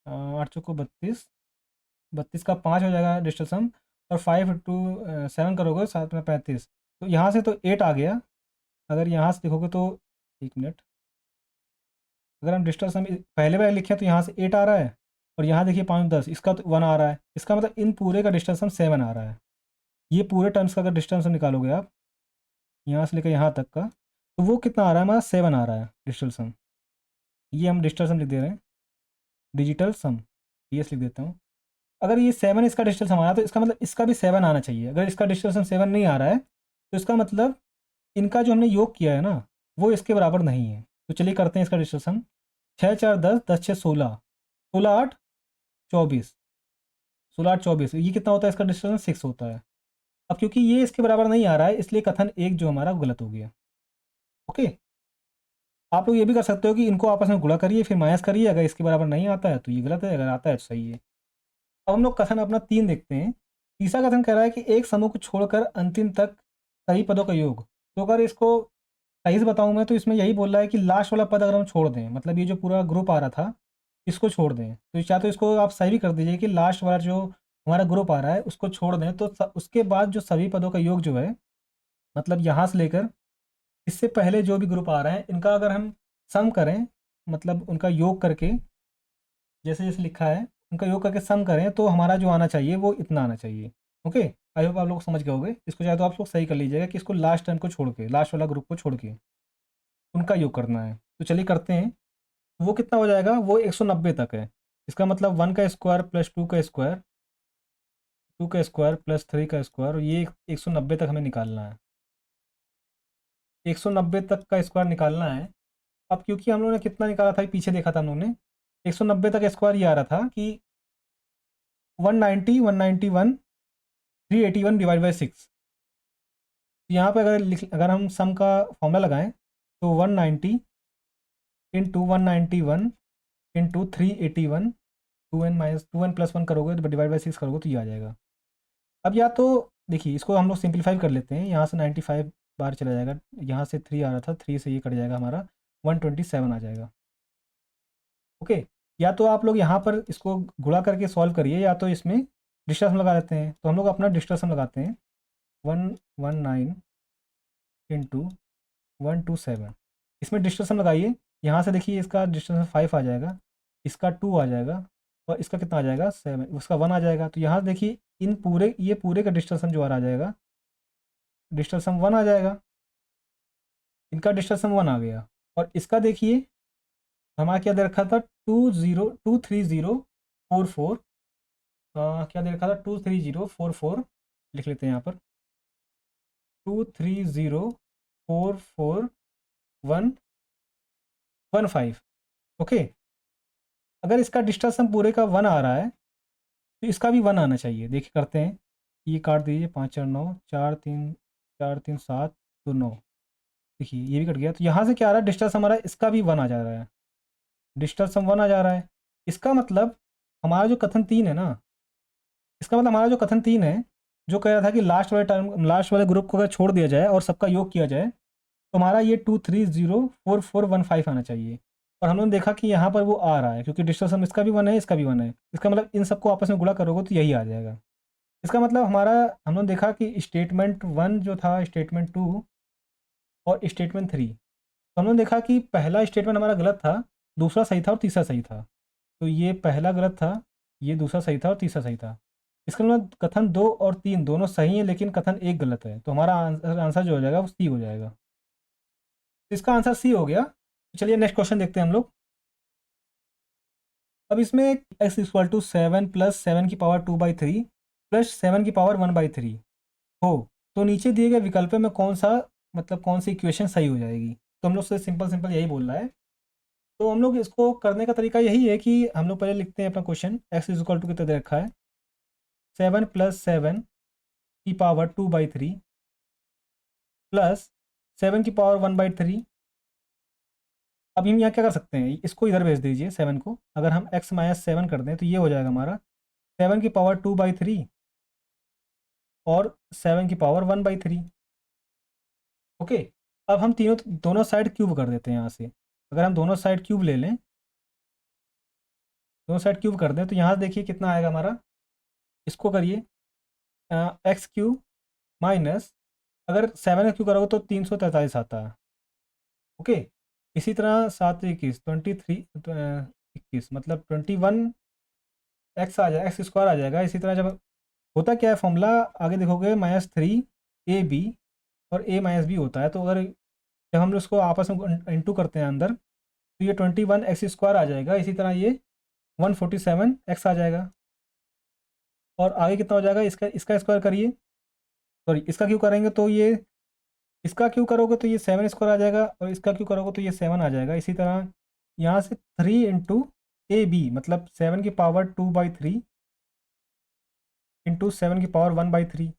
Speaker 1: 8 चौको 32, 32 का 5 हो जाएगा डिस्टेंस, और 5 टू 7 करोगे 7 में 35, तो यहाँ से तो 8 आ गया। अगर यहाँ से देखोगे तो 1 मिनट, अगर हम डिस्टेंस हम पहले बार लिखे तो यहाँ से 8 आ रहा है, और यहाँ देखिए 5 10, इसका तो 1 आ रहा है, इसका मतलब इन पूरे का डिस्टेंस 7 आ रहा है। ये पूरे टर्म्स का अगर डिस्टेंस निकालोगे आप यहाँ से लेकर यहाँ तक का, तो वो कितना आ रहा है हमारा 7 आ रहा है डिजिटल सम। ये हम डिजिटल सम लिख दे रहे हैं, डिजिटल सम, ये लिख देता हूँ। अगर ये 7 इसका डिजिटल सम आया तो इसका मतलब इसका भी 7 आना चाहिए। अगर इसका डिजिटल सम 7 नहीं आ रहा है तो इसका मतलब इनका जो हमने योग किया है ना वो इसके बराबर नहीं है। तो चलिए करते हैं इसका डिजिटल सम। 6 4 10, 10 6 16, 16 8 24, 16 8 24, ये कितना होता है इसका डिजिटल सम 6 होता है। अब क्योंकि ये इसके बराबर नहीं आ रहा है इसलिए कथन एक जो हमारा गलत हो गया। ओके, आप लोग ये भी कर सकते हो कि इनको आपस में गुणा करिए फिर माइनस करिए, अगर इसके बराबर नहीं आता है तो ये गलत है, अगर आता है तो सही है। अब हम लोग कथन अपना 3 देखते हैं। तीसरा कथन कह रहा है कि एक समूह को छोड़कर अंतिम तक सही पदों का योग। तो अगर इसको सही से बताऊं मैं तो इसमें यही बोल रहा है कि लास्ट वाला पद अगर हम छोड़ दें, मतलब ये जो पूरा ग्रुप आ रहा था इसको छोड़ दें, तो चाहे तो इसको आप सही भी कर दीजिए कि लास्ट वाला जो हमारा ग्रुप आ रहा है उसको छोड़ दें, तो उसके बाद जो सभी पदों का योग जो है, मतलब यहाँ से लेकर इससे पहले जो भी ग्रुप आ रहे हैं इनका अगर हम सम करें, मतलब उनका योग करके जैसे जैसे लिखा है उनका योग करके सम करें तो हमारा जो आना चाहिए वो इतना आना चाहिए। ओके, आई होप आप लोग समझ गए होंगे। इसको चाहे तो आप लोग सही कर लीजिएगा कि इसको लास्ट टाइम को छोड़ के, लास्ट वाला ग्रुप को छोड़ के उनका योग करना है। तो चलिए करते हैं। वो कितना हो जाएगा, वो 190 तक है। इसका मतलब 1 का स्क्वायर प्लस 2 का स्क्वायर, 2 का स्क्वायर प्लस 3 का स्क्वायर, ये 190 तक हमें निकालना है। 190 तक का स्क्वायर निकालना है। अब क्योंकि हम लोगों ने कितना निकाला था पीछे देखा था हम लोगों ने, 190 तक स्क्वायर ये आ रहा था कि 190 191 381 डिवाइड बाई 6। यहाँ पे अगर हम सम का फॉर्मूला लगाएं तो 190 इंटू 191 इंटू 381, 2n प्लस 1 करोगे तो डिवाइड बाई 6 करोगे तो ये आ जाएगा। अब या तो देखिए इसको हम लोग सिंप्लीफाई कर लेते हैं, यहाँ से 95 बार चला जाएगा, यहाँ से 3 आ रहा था, 3 से ये कट जाएगा हमारा 127 आ जाएगा। ओके, या तो आप लोग यहाँ पर इसको गुणा करके सॉल्व करिए, या तो इसमें डिस्टेंस लगा लेते हैं। तो हम लोग अपना डिस्टेंस लगाते हैं 119 इंटू 127, इसमें डिस्टेंस लगाइए। यहाँ से देखिए इसका डिस्टेंस 5 आ जाएगा, इसका 2 आ जाएगा, और इसका कितना आ जाएगा 7, उसका 1 आ जाएगा। तो यहाँ देखिए इन पूरे ये पूरे का डिस्टेंस जो आ जाएगा, डिस्टेंस 1 आ जाएगा, इनका डिस्टेंस 1 आ गया। और इसका देखिए हमारा क्या दे रखा था 23044, क्या दे रखा था 23044, लिख लेते हैं यहाँ पर 2304415। ओके, अगर इसका डिस्टेंस हम पूरे का 1 आ रहा है तो इसका भी 1 आना चाहिए। देखिए करते हैं, ये काट दीजिए, 5 4 9, 4 3 7 2 9, देखिए ये भी कट गया। तो यहाँ से क्या आ रहा है डिस्टेंस हमारा, इसका भी 1 आ जा रहा है, डिस्टेंस 1 आ जा रहा है। इसका मतलब हमारा जो कथन 3 है ना, इसका मतलब हमारा जो कथन 3 है जो कह रहा था कि लास्ट वाले ग्रुप को अगर छोड़ दिया जाए और सबका योग किया जाए तो हमारा ये 2304415 आना चाहिए। और हम लोगों ने देखा कि यहाँ पर वो आ रहा है क्योंकि डिस्टेंस इसका भी 1 है, इसका भी 1 है। इसका मतलब इन सबको आपस में गुणा करोगे तो यही आ जाएगा। इसका मतलब हमारा, हम लोगों ने देखा कि स्टेटमेंट 1 जो था, स्टेटमेंट 2 और स्टेटमेंट 3, तो हम लोगों ने देखा कि पहला स्टेटमेंट हमारा गलत था, दूसरा सही था और तीसरा सही था। तो ये पहला गलत था, ये दूसरा सही था और तीसरा सही था। इसका मतलब कथन 2 और 3 दोनों सही हैं लेकिन कथन 1 गलत है। तो हमारा आंसर जो हो जाएगा वो सी हो जाएगा। तो इसका आंसर सी हो गया। तो चलिए नेक्स्ट क्वेश्चन देखते हैं हम लोग। अब इसमें x इक्वल टू 7 प्लस 7 की पावर 2/3 प्लस 7 की पावर 1/3 हो तो नीचे दिए गए विकल्प में कौन सा, मतलब कौन सी इक्वेशन सही हो जाएगी। तो हम लोग से सिंपल सिंपल यही बोल रहा है। तो हम लोग इसको करने का तरीका यही है कि हम लोग पहले लिखते हैं अपना क्वेश्चन। x इक्वल टू कितना दे रखा है, 7 प्लस 7 की पावर 2/3 प्लस 7 की पावर 1/3। अब हम यहाँ क्या कर सकते हैं, इसको इधर भेज दीजिए 7 को। अगर हम x-7 कर दें तो ये हो जाएगा हमारा 7 की पावर 2/3 और 7 की पावर 1/3। ओके। अब हम दोनों साइड क्यूब कर देते हैं यहाँ से। अगर हम दोनों साइड क्यूब ले लें, दोनों साइड क्यूब कर दें तो यहाँ देखिए कितना आएगा हमारा। इसको करिए x³ माइनस, अगर 7 का क्यूब करोगे तो 343 आता है। ओके। इसी तरह 7 21 23 21 मतलब 21 एक्स आ जाएगा, x² आ जाएगा। इसी तरह जब होता क्या है फॉर्मूला, आगे देखोगे -3ab और a-b होता है। तो अगर जब हम लोग इसको आपस में इंटू करते हैं अंदर, तो ये 21x² आ जाएगा। इसी तरह ये 147x आ जाएगा। और आगे कितना हो जाएगा, इसका इसका स्क्वायर करिए, सॉरी इसका क्यों करेंगे तो ये, इसका क्यों करोगे तो ये 7² आ जाएगा, और इसका क्यों करोगे तो ये 7 आ जाएगा। इसी तरह यहाँ से 3 इंटू ab मतलब 7 की पावर 2/3 इंटू 7 की पावर 1/3।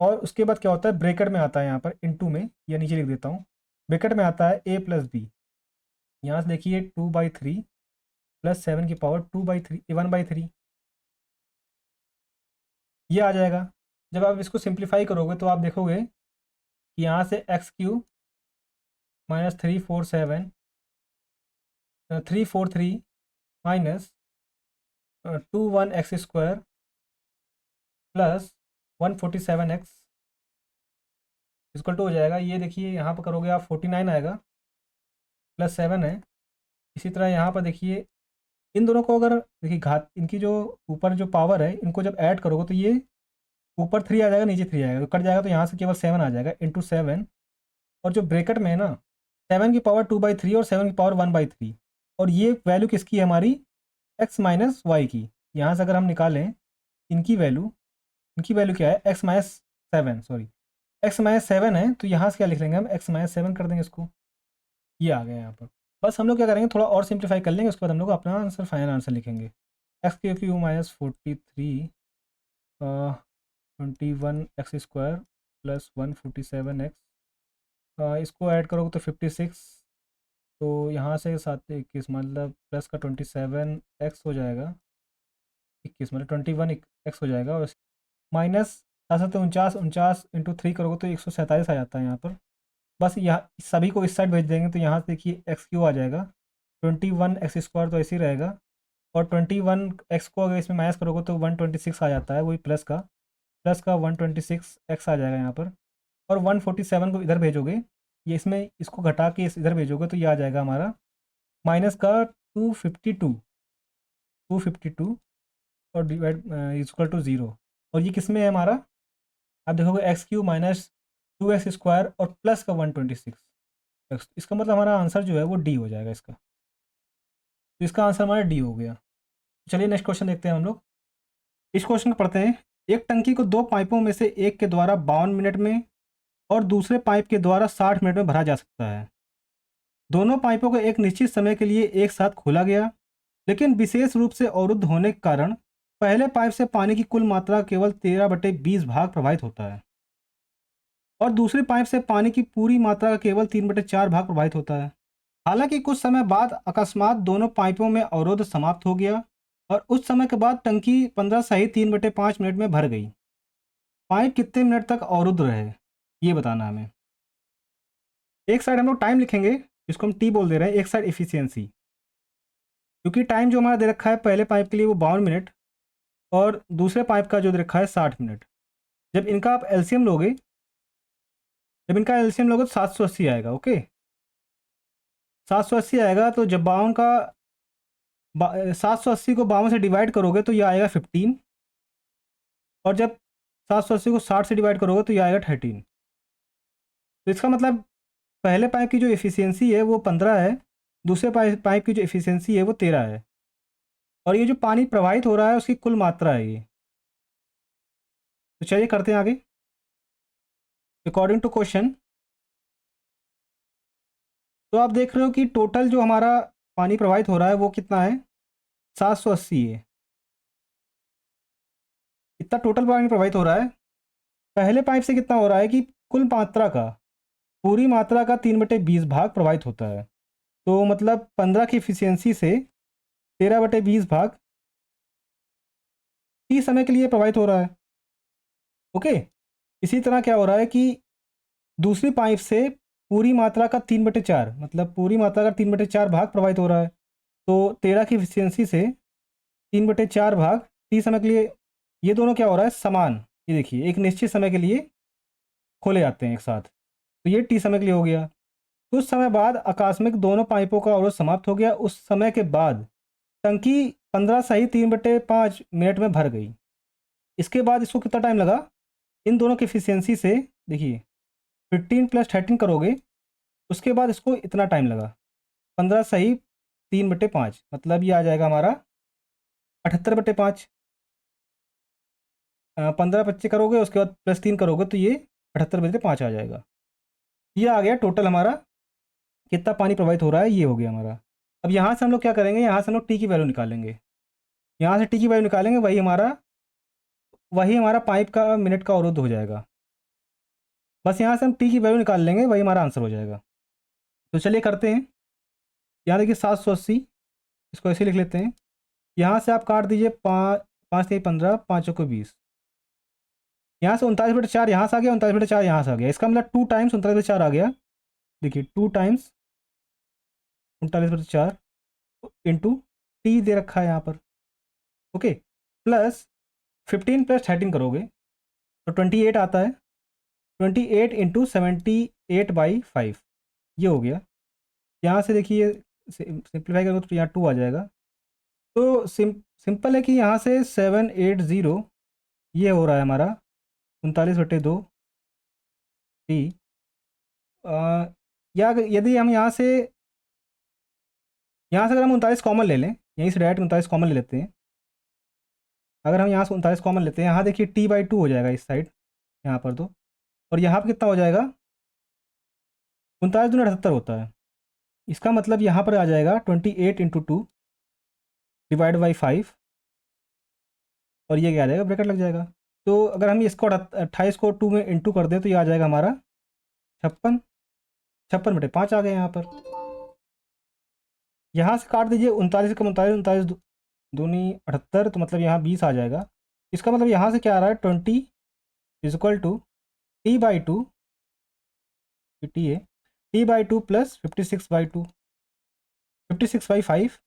Speaker 1: और उसके बाद क्या होता है, ब्रैकेट में आता है यहाँ पर इंटू में, या नीचे लिख देता हूँ, ब्रैकेट में आता है a+b। यहाँ से देखिए 2/3 प्लस 7 की पावर 2/3 1/3 ये आ जाएगा। जब आप इसको सिंप्लीफाई करोगे तो आप देखोगे कि यहाँ से x³ -347 343 minus 21x² plus 147x equal to हो जाएगा। ये देखिए यहाँ पर करोगे आप 49 आएगा, प्लस 7 है। इसी तरह यहाँ पर देखिए इन दोनों को अगर देखिए घात, इनकी जो ऊपर जो पावर है इनको जब ऐड करोगे तो ये ऊपर 3 आ जाएगा, नीचे 3 आएगा, तो कट जाएगा। तो यहाँ से केवल 7 आ जाएगा इंटू 7। और जो ब्रैकेट में है ना, 7 की पावर 2/3 और 7 की पावर 1/3, और ये वैल्यू किसकी है हमारी, x माइनस वाई की। यहाँ से अगर हम निकालें इनकी वैल्यू क्या है, x-7, सॉरी x-7 है। तो यहाँ से क्या लिख लेंगे हम, x-7 कर देंगे इसको। ये आ गया यहाँ पर। बस हम लोग क्या करेंगे, थोड़ा और सिंप्लीफाई कर लेंगे, उसके बाद हम लोग अपना आंसर, फाइनल आंसर लिखेंगे। x³ -43 21x² प्लस 147x, इसको ऐड करोगे तो 56। तो यहाँ से 7 21 मतलब प्लस का 27x हो जाएगा, 21 मतलब 21x हो जाएगा। और माइनस 7 7 49 49 इंटू 3 करोगे तो 147 आ जाता है यहाँ पर। बस यहाँ सभी को इस साइड भेज देंगे तो यहाँ से देखिए x³ आ जाएगा 21x² तो ऐसे ही रहेगा। और 21x को अगर इसमें माइनस करोगे तो 126 आ जाता है, वही प्लस का 126x आ जाएगा यहाँ पर। और 147 को इधर भेजोगे, ये इसमें इसको घटा के इधर भेजोगे तो ये आ जाएगा हमारा माइनस का 252 और डिवाइड इक्वल टू 0। और ये किस में है हमारा, आप देखोगे x³ -2x² और प्लस का 126x। इसका मतलब हमारा आंसर जो है वो डी हो जाएगा इसका। तो इसका आंसर हमारा डी हो गया। चलिए नेक्स्ट क्वेश्चन देखते हैं हम लोग। इस क्वेश्चन को पढ़ते हैं। एक टंकी को 2 पाइपों में से एक के द्वारा 52 मिनट में और दूसरे पाइप के द्वारा 60 मिनट में भरा जा सकता है। दोनों पाइपों को एक निश्चित समय के लिए एक साथ खोला गया, लेकिन विशेष रूप से अवरुद्ध होने के कारण पहले पाइप से पानी की कुल मात्रा केवल 13/20 भाग प्रवाहित होता है और दूसरी पाइप से पानी की पूरी मात्रा का केवल 3/4 भाग प्रवाहित होता है। हालांकि कुछ समय बाद अकस्मात दोनों पाइपों में अवरोध समाप्त हो गया और उस समय के बाद टंकी 15 सही 3/5 मिनट में भर गई। पाइप कितने मिनट तक अवरुद्ध रहे, ये बताना हमें। एक साइड हम लोग टाइम लिखेंगे, इसको हम टी बोल दे रहे हैं, एक साइड एफिशिएंसी, क्योंकि टाइम जो हमारा दे रखा है पहले पाइप के लिए वो 52 मिनट और दूसरे पाइप का जो दे रखा है 60 मिनट। जब इनका आप एलसीएम लोगे, तो 780 आएगा। ओके, 780 आएगा। तो जब 780 को 52 से डिवाइड करोगे तो ये आएगा 15, और जब 780 को 60 से डिवाइड करोगे तो ये आएगा 13। तो इसका मतलब पहले पाइप की जो एफिशिएंसी है वो 15 है, दूसरे पाइप की जो एफिशिएंसी है वो 13 है, और ये जो पानी प्रवाहित हो रहा है उसकी कुल मात्रा है ये। तो चलिए करते हैं आगे। अकॉर्डिंग टू क्वेश्चन, तो आप देख रहे हो कि टोटल जो हमारा पानी प्रवाहित हो रहा है वो कितना है, 780 है। इतना टोटल पानी प्रवाहित हो रहा है। पहले पाइप से कितना हो रहा है कि कुल मात्रा का पूरी मात्रा का 3/20 भाग प्रभावित होता है। तो मतलब 15 की एफिशिएंसी से 13/20 भाग टी समय के लिए प्रभावित हो रहा है। ओके। इसी तरह क्या हो रहा है कि दूसरी पाइप से पूरी मात्रा का 3/4 मतलब पूरी मात्रा का 3/4 भाग प्रभावित हो रहा है। तो 13 की एफिशिएंसी से 3/4 भाग टी समय के लिए, ये दोनों क्या हो रहा है समान। ये देखिए एक निश्चित समय के लिए खोले जाते हैं एक साथ, तो ये टी समय के लिए हो गया। कुछ समय बाद आकस्मिक दोनों पाइपों का अवरोध समाप्त हो गया। उस समय के बाद टंकी 15 सही 3/5 मिनट में भर गई। इसके बाद इसको कितना टाइम लगा, इन दोनों की एफिशिएंसी से देखिए 15 + 13 करोगे, उसके बाद इसको इतना टाइम लगा 15 सही 3/5, मतलब ये आ जाएगा हमारा 78/5। 15 25 करोगे, उसके बाद +3 करोगे तो ये 78/5 आ जाएगा। ये आ गया टोटल हमारा कितना पानी प्रवाहित हो रहा है, ये हो गया हमारा। अब यहाँ से हम लोग क्या करेंगे, यहाँ से हम लोग टी की वैल्यू निकालेंगे। यहाँ से टी की वैल्यू निकालेंगे, वही हमारा पाइप का मिनट का अवरोध हो जाएगा। बस यहाँ से हम टी की वैल्यू निकाल लेंगे, वही हमारा आंसर हो जाएगा। तो चलिए करते हैं। यहाँ देखिए 780, इसको ऐसे लिख लेते हैं। यहाँ से आप काट दीजिए 5 3 15 5 को 20। यहाँ से 39/4 यहाँ से आ गया, 39/4 यहाँ से आ गया। इसका मतलब 2 टाइम्स 39/4 आ गया। देखिए 2 टाइम्स 39/4 इंटू टी दे रखा है यहाँ पर। ओके, प्लस 15 + 13 करोगे तो 28 आता है। 28 इंटू 78/5 ये हो गया। यहाँ से देखिए सिंप्लीफाई करोगे तो यहाँ 2 आ जाएगा। तो सिंपल है कि यहाँ से 780 ये हो रहा है हमारा 39/2 टी। या यदि हम यहाँ से अगर हम 39 कॉमन ले लें, यहीं से डायरेक्ट 39 कॉमन ले लेते हैं। अगर हम यहाँ से 39 कॉमन लेते हैं, यहाँ देखिए T/2 हो जाएगा इस साइड यहाँ पर तो, और यहाँ पर कितना हो जाएगा 39 दूनी 78 होता है। इसका मतलब यहाँ पर आ जाएगा 28 इंटू 2 डिवाइड बाई 5, और ये क्या आ जाएगा ब्रैकेट लग जाएगा। तो अगर हम इसको 28 को 2 में इंटू कर दें तो ये आ जाएगा हमारा 56। 56/5 आ गया यहाँ पर। यहाँ से काट दीजिए 39 का 39, 39 दूनी 78, तो मतलब यहाँ 20 आ जाएगा। इसका मतलब यहाँ से क्या आ रहा है 20 = T/2, टी है T/2 + 56/2 56/5।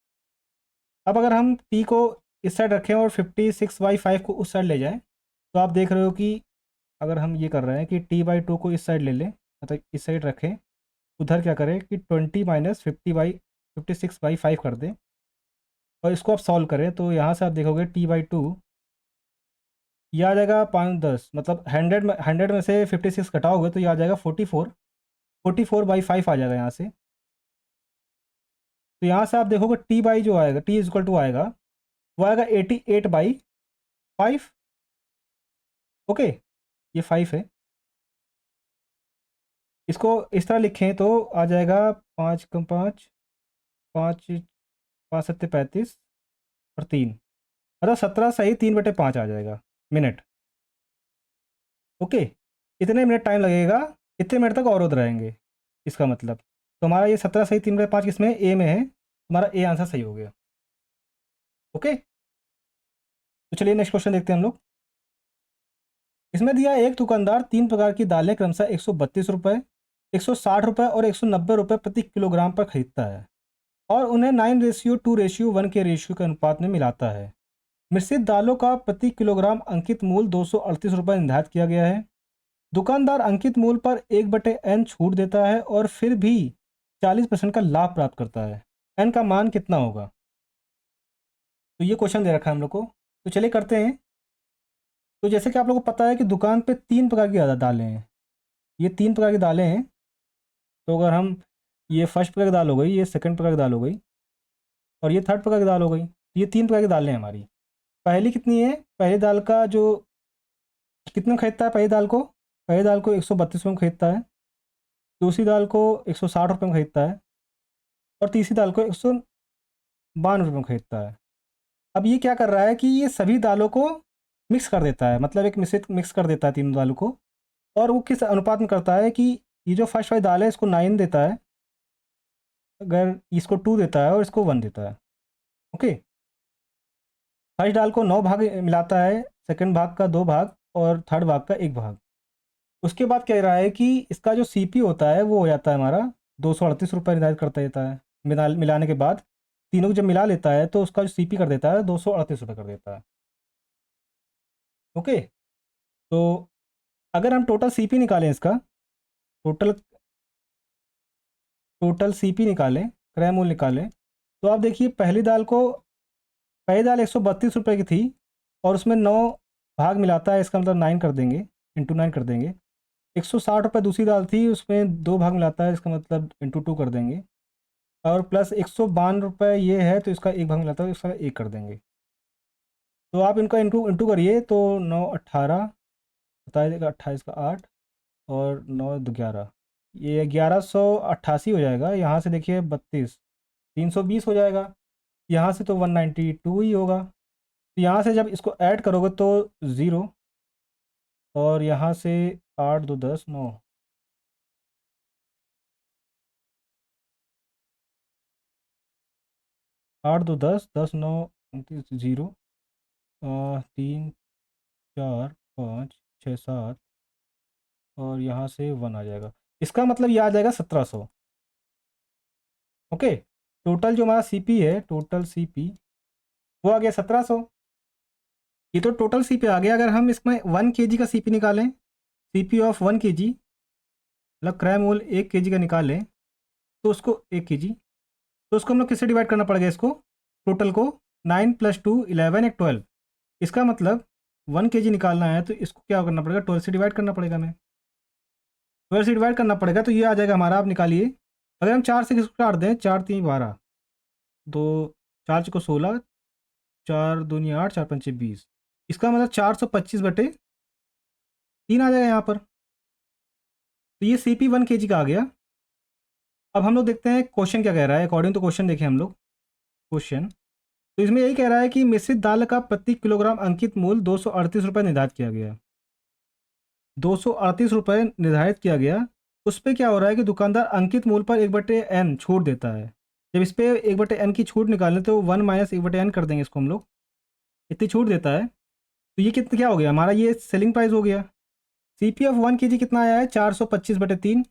Speaker 1: अब अगर हम T को इस साइड रखें और 56/5 को उस साइड ले जाएं, तो आप देख रहे हो कि अगर हम ये कर रहे हैं कि T/2 को इस साइड ले लें, मतलब इस साइड रखें, उधर क्या करें कि 20 - 56/5 कर दें, और इसको आप सॉल्व करें तो यहाँ से आप देखोगे T/2 ये आ जाएगा 5 10, मतलब 100 में से 56 घटाओगे तो ये आ जाएगा 44/5 आ जाएगा यहाँ से। तो यहाँ से आप देखोगे टी बाई जो आएगा T आएगा, वो आएगा 88/5। ओके, ये 5 है। इसको इस तरह लिखें तो आ जाएगा 5 कम 5 5 5 7 35 और 3, मतलब 17 सही 3/5 आ जाएगा मिनट। ओके, इतने मिनट टाइम लगेगा, इतने मिनट तक अवरोध रहेंगे इसका मतलब। तो हमारा ये 17 सही 3/5 किसमें ए में है, हमारा ए आंसर सही हो गया। ओके, तो चलिए नेक्स्ट क्वेश्चन देखते हैं हम लोग। इसमें दिया एक दुकानदार 3 प्रकार की दालें क्रमशः 132 रुपये, 160 रुपये और 190 रुपये प्रति किलोग्राम पर खरीदता है, और उन्हें 9:2:1 के रेशियो के अनुपात में मिलाता है। मिश्रित दालों का प्रति किलोग्राम अंकित मूल्य 238 रुपये निर्धारित किया गया है। दुकानदार अंकित मूल्य पर 1/n छूट देता है और फिर भी 40% का लाभ प्राप्त करता है। n का मान कितना होगा? तो ये क्वेश्चन दे रखा है हम लोग को। तो चलिए करते हैं। तो जैसे कि आप लोगों को पता है कि दुकान पे 3 प्रकार की दालें हैं। ये 3 प्रकार की दालें हैं। तो अगर हम ये फर्स्ट प्रकार की दाल हो गई, ये सेकंड प्रकार की दाल हो गई, और ये थर्ड प्रकार की दाल हो गई। तो ये 3 प्रकार की दालें हैं हमारी। पहली कितनी है? पहली दाल का जो कितने में खरीदता है, पहली दाल को 132 रुपये में खरीदता है, दूसरी दाल को 160 रुपये में खरीदता है, और तीसरी दाल को 192 रुपये में खरीदता है। अब ये क्या कर रहा है कि ये सभी दालों को मिक्स कर देता है, मतलब एक मिश्रित मिक्स कर देता है तीनों दालों को। और वो किस अनुपात में करता है कि ये जो फर्स्ट वाली दाल है इसको 9 देता है, अगर इसको 2 देता है और इसको 1 देता है। ओके, फर्स्ट दाल को 9 भाग मिलाता है, सेकंड भाग का 2 भाग और थर्ड भाग का 1 भाग। उसके बाद कह रहा है कि इसका जो सीपी होता है वो हो जाता है हमारा 238 रुपये निर्धारित करता देता है। मिलाने के बाद तीनों को जब मिला लेता है तो उसका जो सीपी कर देता है 238 रुपये कर देता है। ओके, तो अगर हम टोटल सीपी निकालें, इसका टोटल टोटल सीपी निकालें, क्रय मूल्य निकालें, तो आप देखिए पहली दाल 132 रुपये की थी और उसमें 9 भाग मिलाता है, इसका मतलब 9 कर देंगे, इंटू 9 कर देंगे। 160 रुपये दूसरी दाल थी, उसमें 2 भाग मिलाता है, इसका मतलब इंटू 2 कर देंगे। और प्लस 152 रुपये ये है तो इसका 1 भाग मिलाता है, इसका 1 कर देंगे। तो आप इनका इंटू इंटू करिए तो 9 18 बताया जाएगा, 28 का 8 और 9 दो 11, ये 1188 हो जाएगा। यहाँ से देखिए 32, 320 हो जाएगा। यहाँ से तो 192 ही होगा। तो यहाँ से जब इसको ऐड करोगे तो 0, और यहाँ से 8 2 10 9, 8 2 10 10 9 0, 3 4 5 6 7 और यहाँ से 1 आ जाएगा। इसका मतलब ये आ जाएगा 1700। ओके, टोटल जो हमारा सीपी है, टोटल सीपी वो आ गया 1700। ये तो टोटल सीपी आ गया। अगर हम इसमें 1 kg का सीपी निकालें, सीपी ऑफ 1 kg, मतलब क्रय मूल 1 kg का निकालें, तो उसको 1 kg, तो उसको हम लोग किससे डिवाइड करना पड़ेगा, इसको टोटल को 9 + 2 11 एक 12। इसका मतलब 1 kg निकालना है तो इसको क्या करना पड़ेगा, 12 से डिवाइड करना पड़ेगा। हमें 12 से डिवाइड करना पड़ेगा तो ये आ जाएगा हमारा, आप निकालिए। अगर हम 4 से किसको काट दें, 4 3 12, दो 4 को 16, 4 दूनी 8, 4 पंचे 20, इसका मतलब 425/3 आ जाएगा यहाँ पर। तो ये CP 1 kg का आ गया। अब हम लोग देखते हैं क्वेश्चन क्या कह रहा है। अकॉर्डिंग टू क्वेश्चन देखें हम लोग क्वेश्चन, तो इसमें यही कह रहा है कि मिश्रित दाल का प्रति किलोग्राम अंकित मूल्य 238 रुपये निर्धारित किया गया। 238 रुपये निर्धारित किया गया। उस पर क्या हो रहा है कि दुकानदार अंकित मूल्य पर 1/n छूट देता है। जब इस पर 1/n की छूट निकालें तो 1 - 1/n कर देंगे इसको हम लोग, इतनी छूट देता है। तो ये कितना क्या हो गया हमारा, ये सेलिंग प्राइस हो गया। CP ऑफ 1 kg कितना आया है, 425/3।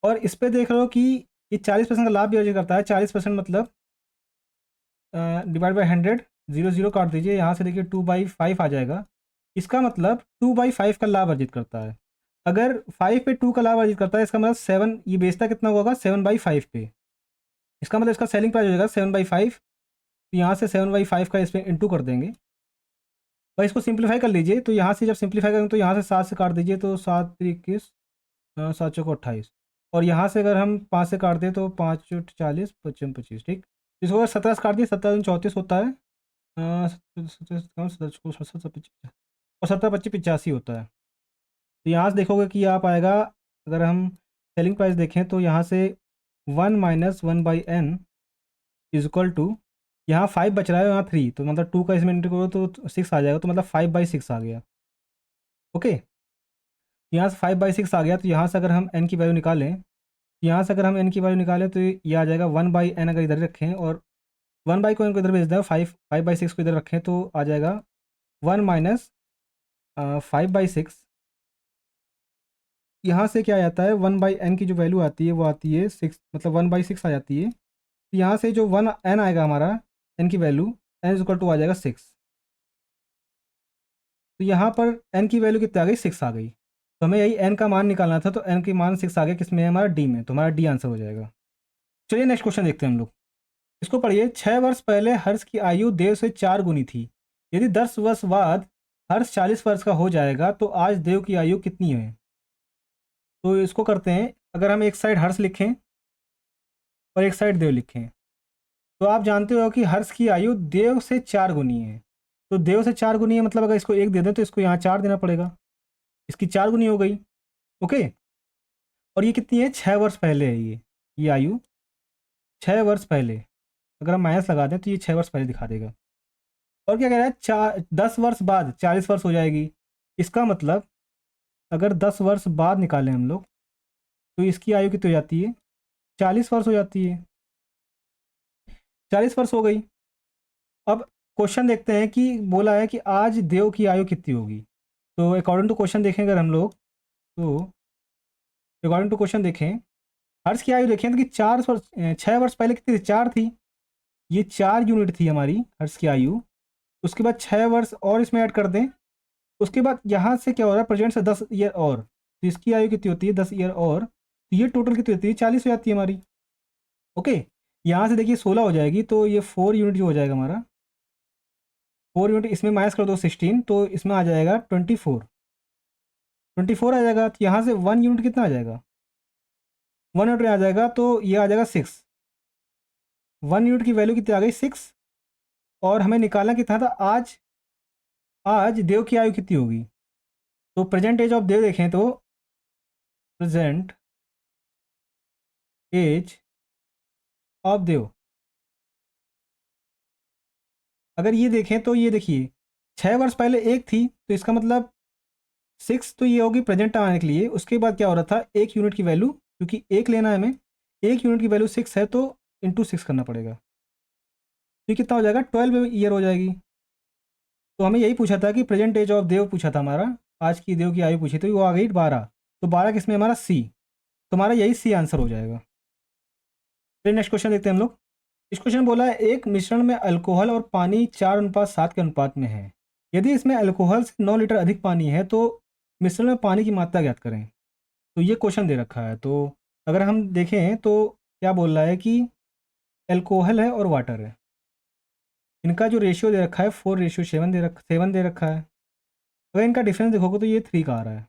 Speaker 1: और इस पर देख रहे हो कि ये 40% का लाभ भी अर्जित करता है। 40% मतलब डिवाइड बाई 100, 0 0 काट दीजिए, यहाँ से देखिए 2/5 आ जाएगा। इसका मतलब 2/5 का लाभ अर्जित करता है। अगर 5 पे 2 का लाभ अर्जित करता है, इसका मतलब 7, ये बेचता कितना होगा, 7/5 पे। इसका मतलब इसका सेलिंग प्राइस हो जाएगा 7/5। तो यहाँ से 7/5 का इस पर इंटू कर देंगे। भाई इसको सिंप्लीफाई कर लीजिए, तो यहाँ से जब सिंप्लीफाई करेंगे तो यहाँ से 7 से काट दीजिए तो 7 3 21, 7 चौको 28, और यहाँ से अगर हम 5 से काट दें तो 5 8 40, 55 25, ठीक। इसको अगर 17 से काट दिए, 17 34 होता है, 17 और 17 25 85 होता है। तो यहाँ से देखोगे कि आप आएगा, अगर हम सेलिंग प्राइस देखें तो यहाँ से 1 - 1/n इज इक्वल टू, यहाँ 5 बच रहा है, यहाँ 3, तो मतलब 2 का इसमें इंटू करो तो 6 आ जाएगा, तो मतलब 5/6 आ गया। ओके, यहाँ से 5/6 आ गया। तो यहाँ से अगर हम n की वैल्यू निकालें, तो ये आ जाएगा 1/n। अगर इधर रखें और 1 को इनको इधर भेज दें, 5/6 को इधर रखें तो आ जाएगा 1 - 5/6। यहाँ से क्या आ जाता है, 1/n की जो वैल्यू आती है वो आती है 6, मतलब 1/6 आ जाती है। तो यहाँ से जो 1n आएगा हमारा, n की वैल्यू, n इक्वल टू आ जाएगा 6। तो यहाँ पर n की वैल्यू कितनी आ गई, 6 आ गई। तो हमें यही n का मान निकालना था, तो n की मान 6 आ गया, किस में है, हमारा D में। तो हमारा D आंसर हो जाएगा। चलिए नेक्स्ट क्वेश्चन देखते हैं हम लोग। इसको पढ़िए। 6 वर्ष पहले हर्ष की आयु देव से 4 गुनी थी। यदि 10 वर्ष बाद हर्ष 40 वर्ष का हो जाएगा तो आज देव की आयु कितनी है। तो इसको करते हैं, अगर हम एक साइड हर्ष लिखें और एक साइड देव लिखें, तो आप जानते हो कि हर्ष की आयु देव से 4 गुनी है। तो देव से 4 गुनी है, मतलब अगर इसको 1 दे दें तो इसको यहाँ 4 देना पड़ेगा, इसकी 4 गुनी हो गई। ओके, और ये कितनी है, 6 वर्ष पहले है ये आयु 6 वर्ष पहले। अगर हम माइनस लगा दें तो ये 6 वर्ष पहले दिखा देगा। और क्या कह रहा है, 10 वर्ष बाद 40 वर्ष हो जाएगी। इसका मतलब अगर 10 वर्ष बाद निकालें हम लोग तो इसकी आयु कितनी हो जाती है? 40 वर्ष हो जाती है। 40 वर्ष हो गई। अब क्वेश्चन देखते हैं कि बोला है कि आज देव की आयु कितनी होगी। तो अकॉर्डिंग टू क्वेश्चन देखें अगर हम लोग, तो अकॉर्डिंग टू क्वेश्चन देखें, हर्ष की आयु देखें तो कि 4 वर्ष 6 वर्ष पहले कितनी थी? 4 थी। ये 4 यूनिट थी हमारी हर्ष की आयु। उसके बाद 6 वर्ष और इसमें ऐड कर दें। उसके बाद यहाँ से क्या हो रहा है, प्रेजेंट से 10 ईयर और, तो इसकी आयु कितनी होती है? 10 ईयर और, तो ये टोटल कितनी होती है? 40 हो जाती है हमारी। ओके, यहाँ से देखिए 16 हो जाएगी, तो ये 4 यूनिट जो हो जाएगा हमारा, 4 यूनिट इसमें माइनस कर दो 16, तो इसमें आ जाएगा 24 आ जाएगा। तो यहाँ से 1 यूनिट कितना आ जाएगा? 1 यूनिट आ जाएगा, तो ये आ जाएगा 6। 1 यूनिट की वैल्यू कितनी आ गई? 6। और हमें निकालना कितना था? आज आज देव की आयु कितनी होगी। तो प्रेजेंट एज ऑफ देव देखें तो प्रेजेंट एज ऑफ देव, अगर ये देखें तो ये देखिए 6 वर्ष पहले 1 थी, तो इसका मतलब 6, तो ये होगी प्रेजेंट आने के लिए। उसके बाद क्या हो रहा था, 1 यूनिट की वैल्यू, क्योंकि 1 लेना है हमें, 1 यूनिट की वैल्यू 6 है, तो इंटू 6 करना पड़ेगा। तो ये कितना हो जाएगा? 12 ईयर हो जाएगी। तो हमें यही पूछा था कि प्रेजेंट एज ऑफ देव पूछा था हमारा, आज की देव की आयु पूछी थी, वो आ गई 12। तो 12 किसमें? हमारा सी। तो हमारा यही सी आंसर हो जाएगा। फिर नेक्स्ट क्वेश्चन देखते हैं हम लोग। इस क्वेश्चन में बोला है एक मिश्रण में अल्कोहल और पानी 4:7 के अनुपात में है। यदि इसमें अल्कोहल से 9 लीटर अधिक पानी है तो मिश्रण में पानी की मात्रा ज्ञात करें। तो ये क्वेश्चन दे रखा है। तो अगर हम देखें तो क्या बोल रहा है कि अल्कोहल है और वाटर है, इनका जो रेशियो दे रखा है 4:7 7 दे रखा है। अगर इनका डिफरेंस देखोगे तो ये 3 का आ रहा है।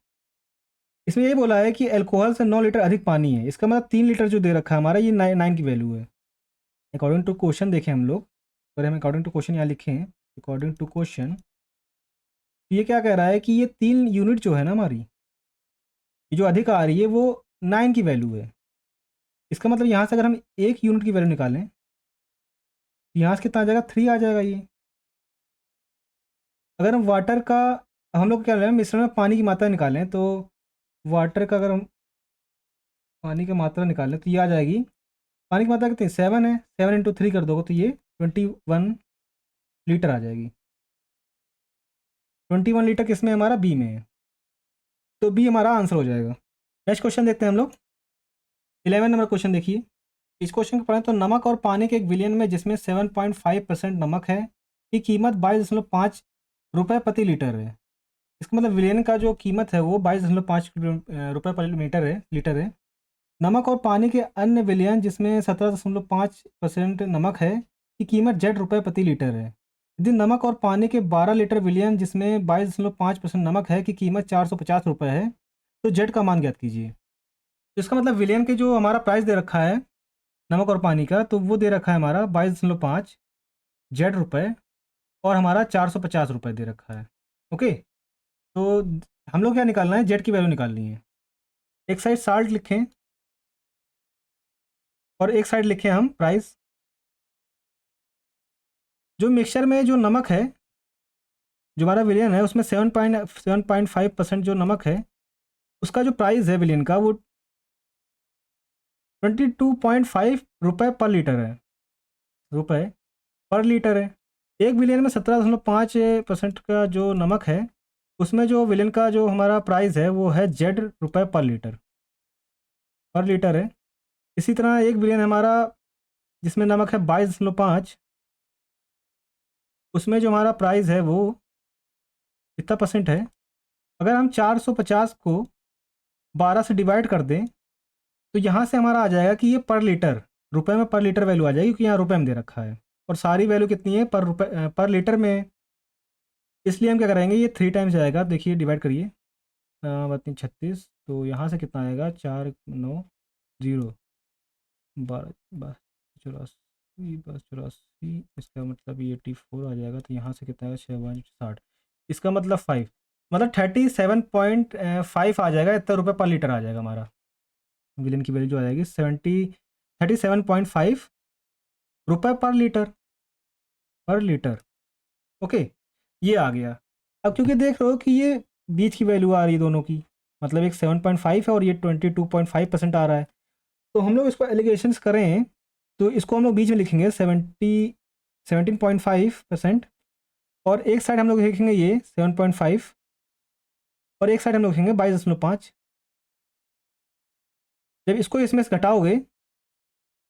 Speaker 1: इसमें यही बोला है कि अल्कोहल से 9 लीटर अधिक पानी है, इसका मतलब 3 लीटर जो दे रखा है हमारा, ये 9 की वैल्यू है। अकॉर्डिंग टू क्वेश्चन देखें हम लोग, अगर हम अकॉर्डिंग टू क्वेश्चन यहाँ लिखें, अकॉर्डिंग टू क्वेश्चन, तो ये क्या कह रहा है कि ये 3 यूनिट जो है ना हमारी, ये जो अधिक आ रही है वो 9 की वैल्यू है। इसका मतलब यहाँ से अगर हम 1 यूनिट की वैल्यू निकालें तो यहाँ से कितना आ जाएगा? 3 आ जाएगा ये। अगर हम वाटर का, हम लोग क्या ले रहे हैं, मिश्रण में पानी की मात्रा निकालें, तो वाटर का अगर हम पानी की मात्रा निकालें तो ये आ जाएगी, पानी की मात्रा कितनी? 7 है, 7 इंटू 3 कर दोगे तो ये 21 लीटर आ जाएगी। 21 लीटर किस में है? हमारा बी में है। तो बी हमारा आंसर हो जाएगा। नेक्स्ट क्वेश्चन देखते हैं हम लोग। 11 नंबर क्वेश्चन देखिए। इस क्वेश्चन को पढ़ें तो नमक और पानी के एक विलयन में जिसमें 7.5% नमक है की कीमत 22.5 रुपये प्रति लीटर है। इसका मतलब विलयन का जो कीमत है वो 22.5 रुपये पर लीटर है। नमक और पानी के अन्य विलयन जिसमें 17.5% नमक है की कीमत ₹, प्रति लीटर है। यदि नमक और पानी के 12 लीटर विलयन जिसमें 22.5% नमक है की कीमत ₹450 है, तो जेड का मान ज्ञात कीजिए। तो इसका मतलब विलयन के जो हमारा प्राइस दे रखा है नमक और पानी का, तो वो दे रखा है हमारा 22.5 जेड रुपये, और हमारा ₹450 दे रखा है। ओके, तो हम लोग क्या निकालना है? जेड की वैल्यू निकालनी है। एक साइड साल्ट लिखें और एक साइड लिखें हम प्राइस। जो मिक्सचर में जो नमक है, जो हमारा विलियन है, उसमें 7.5% जो नमक है, उसका जो प्राइस है विलियन का वो 22.5 रुपये पर लीटर है, रुपये पर लीटर है। एक विलियन में 17.5% का जो नमक है, उसमें जो विलियन का जो हमारा प्राइस है वो है जेड रुपये पर लीटर है। इसी तरह एक विलियन हमारा जिसमें नमक है 22.5, उसमें जो हमारा प्राइस है वो कितना परसेंट है? अगर हम 450 को 12 से डिवाइड कर दें तो यहाँ से हमारा आ जाएगा कि ये पर लीटर, रुपए में पर लीटर वैल्यू आ जाएगी, क्योंकि यहाँ रुपए में दे रखा है और सारी वैल्यू कितनी है? पर लीटर में। इसलिए हम क्या करेंगे, ये 3 टाइम्स जाएगा। देखिए डिवाइड करिए, बात 36, तो यहाँ से कितना आएगा? 490 12 बस 84 इसका मतलब ये 84 आ जाएगा। तो यहाँ से कितना आएगा? 6 इसका मतलब 5, मतलब 37.5 आ जाएगा। इतना रुपये पर लीटर आ जाएगा हमारा। विलेन की वैल्यू जो आ जाएगी 37.5 रुपये पर लीटर। ओके, ये आ गया। अब क्योंकि देख रहे हो कि ये बीच की वैल्यू आ रही है दोनों की, मतलब एक 7.5 है और ये 22.5% आ रहा है। तो हम लोग इसको एलिगेशंस करें तो इसको हम लोग बीच में लिखेंगे 17.5%, और एक साइड हम लोग लिखेंगे ये 7.5, और एक साइड हम लोग लिखेंगे 22.5। जब इसको इसमें से घटाओगे,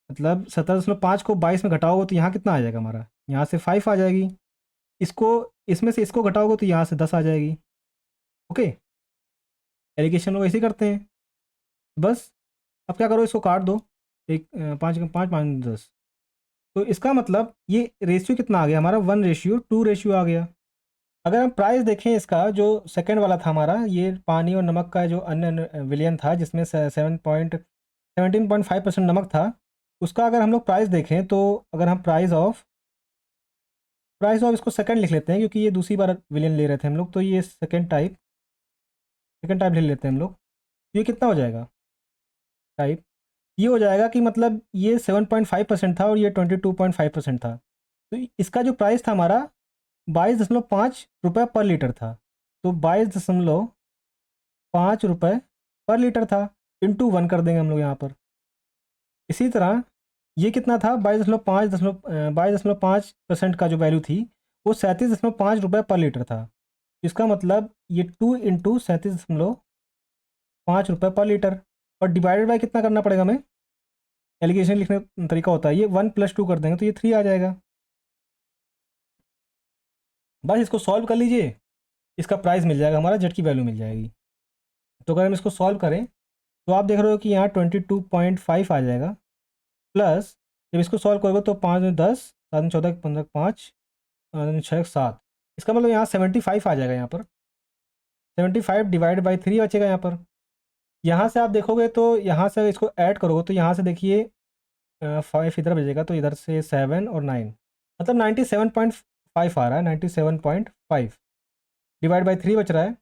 Speaker 1: मतलब 17.5 को 22 में घटाओगे तो यहाँ कितना आ जाएगा हमारा, यहाँ से 5 आ जाएगी। इसको इसमें से इसको घटाओगे तो यहाँ से 10 आ जाएगी। ओके, एलिगेशन लोग ऐसे ही करते हैं बस। अब क्या करो, इसको काट दो, एक 5 5 5 10। तो इसका मतलब ये रेशियो कितना आ गया हमारा, 1:2 रेशियो आ गया। अगर हम प्राइस देखें इसका, जो सेकंड वाला था हमारा, ये पानी और नमक का जो अन्य विलियन था जिसमें 17.5% नमक था, उसका अगर हम लोग प्राइस देखें तो अगर हम प्राइस ऑफ इसको सेकंड लिख लेते हैं, क्योंकि ये दूसरी बार विलियन ले रहे थे हम लोग, तो ये सेकंड टाइप ले लेते हैं हम लोग। ये कितना हो जाएगा टाइप, ये हो जाएगा कि मतलब ये 7.5% था और ये 22.5% था। तो इसका जो प्राइस था हमारा 22.5 रुपये पर लीटर था। तो 22.5 रुपये पर लीटर था, इंटू 1 कर देंगे हम लोग यहाँ पर। इसी तरह ये कितना था, 22.5% का जो वैल्यू थी वो 37.5 रुपये पर लीटर था। इसका मतलब ये 2 × 37.5 रुपये पर लीटर, और डिवाइडेड बाय कितना करना पड़ेगा हमें, एलिगेशन लिखने का तरीका होता है ये 1+2 कर देंगे तो ये 3 आ जाएगा। बस इसको सॉल्व कर लीजिए, इसका प्राइस मिल जाएगा हमारा, जेड की वैल्यू मिल जाएगी। तो अगर हम इसको सॉल्व करें तो आप देख रहे हो कि यहाँ 22.5 आ जाएगा, प्लस जब इसको सॉल्व करोगे तो 5 में 10, 7 में 14, 15 5, 6 7, इसका मतलब यहाँ 75 आ जाएगा। यहाँ पर 75 डिवाइड बाई 3 बचेगा यहाँ पर। यहाँ से आप देखोगे तो यहाँ से इसको ऐड करोगे तो यहाँ से देखिए 5 इधर बचेगा, तो इधर से 7 और 9, मतलब 97.5 आ रहा है। 97.5 डिवाइड बाई 3 बच रहा है। तो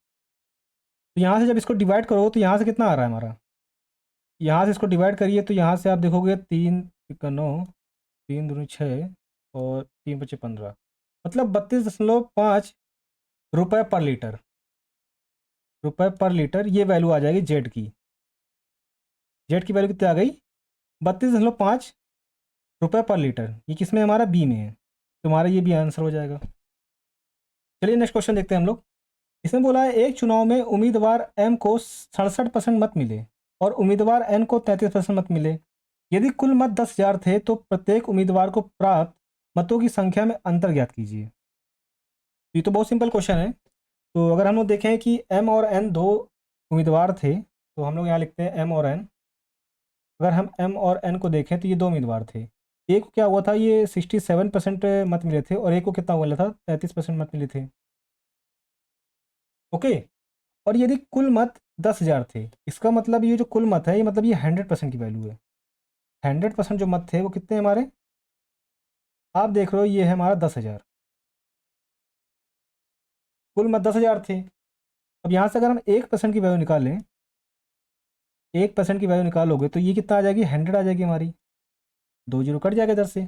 Speaker 1: यहाँ से जब इसको डिवाइड करो तो यहाँ से कितना आ रहा है हमारा, यहाँ से इसको डिवाइड करिए तो यहाँ से आप देखोगे 3 का 9, 3 दूनी 6 और 3 बचे 15, मतलब 32.5 रुपये पर लीटर, ये वैल्यू आ जाएगी जेड की। जेड की वैल्यू कितनी आ गई, 32.5 रुपये पर लीटर। ये किस में है, हमारा बी में है, तो हमारा ये भी आंसर हो जाएगा। चलिए नेक्स्ट क्वेश्चन देखते हैं हम लोग। इसमें बोला है एक चुनाव में उम्मीदवार एम को 67% मत मिले और उम्मीदवार एन को 33% मत मिले। यदि कुल मत 10,000 थे तो प्रत्येक उम्मीदवार को प्राप्त मतों की संख्या में अंतर ज्ञात कीजिए। ये तो बहुत सिंपल क्वेश्चन है। तो अगर हम लोग देखें कि एम और एन दो उम्मीदवार थे, तो हम लोग यहाँ लिखते हैं एम और एन। अगर हम एम और एन को देखें तो ये दो उम्मीदवार थे। एक को क्या हुआ था, ये 67% मत मिले थे, और एक को कितना हुआ था, 33% मत मिले थे। ओके, और यदि कुल मत 10,000 थे, इसका मतलब ये जो कुल मत है, ये मतलब ये 100% की वैल्यू है। 100% जो मत थे वो कितने हमारे, आप देख रहे हो ये है हमारा 10,000, कुल मत 10,000 थे। अब यहाँ से अगर हम 1% की वैल्यू निकालें, 1% की वैल्यू निकालोगे तो ये कितना आ जाएगी, 100 आ जाएगी हमारी, 2 जीरो कट जाएगा इधर से।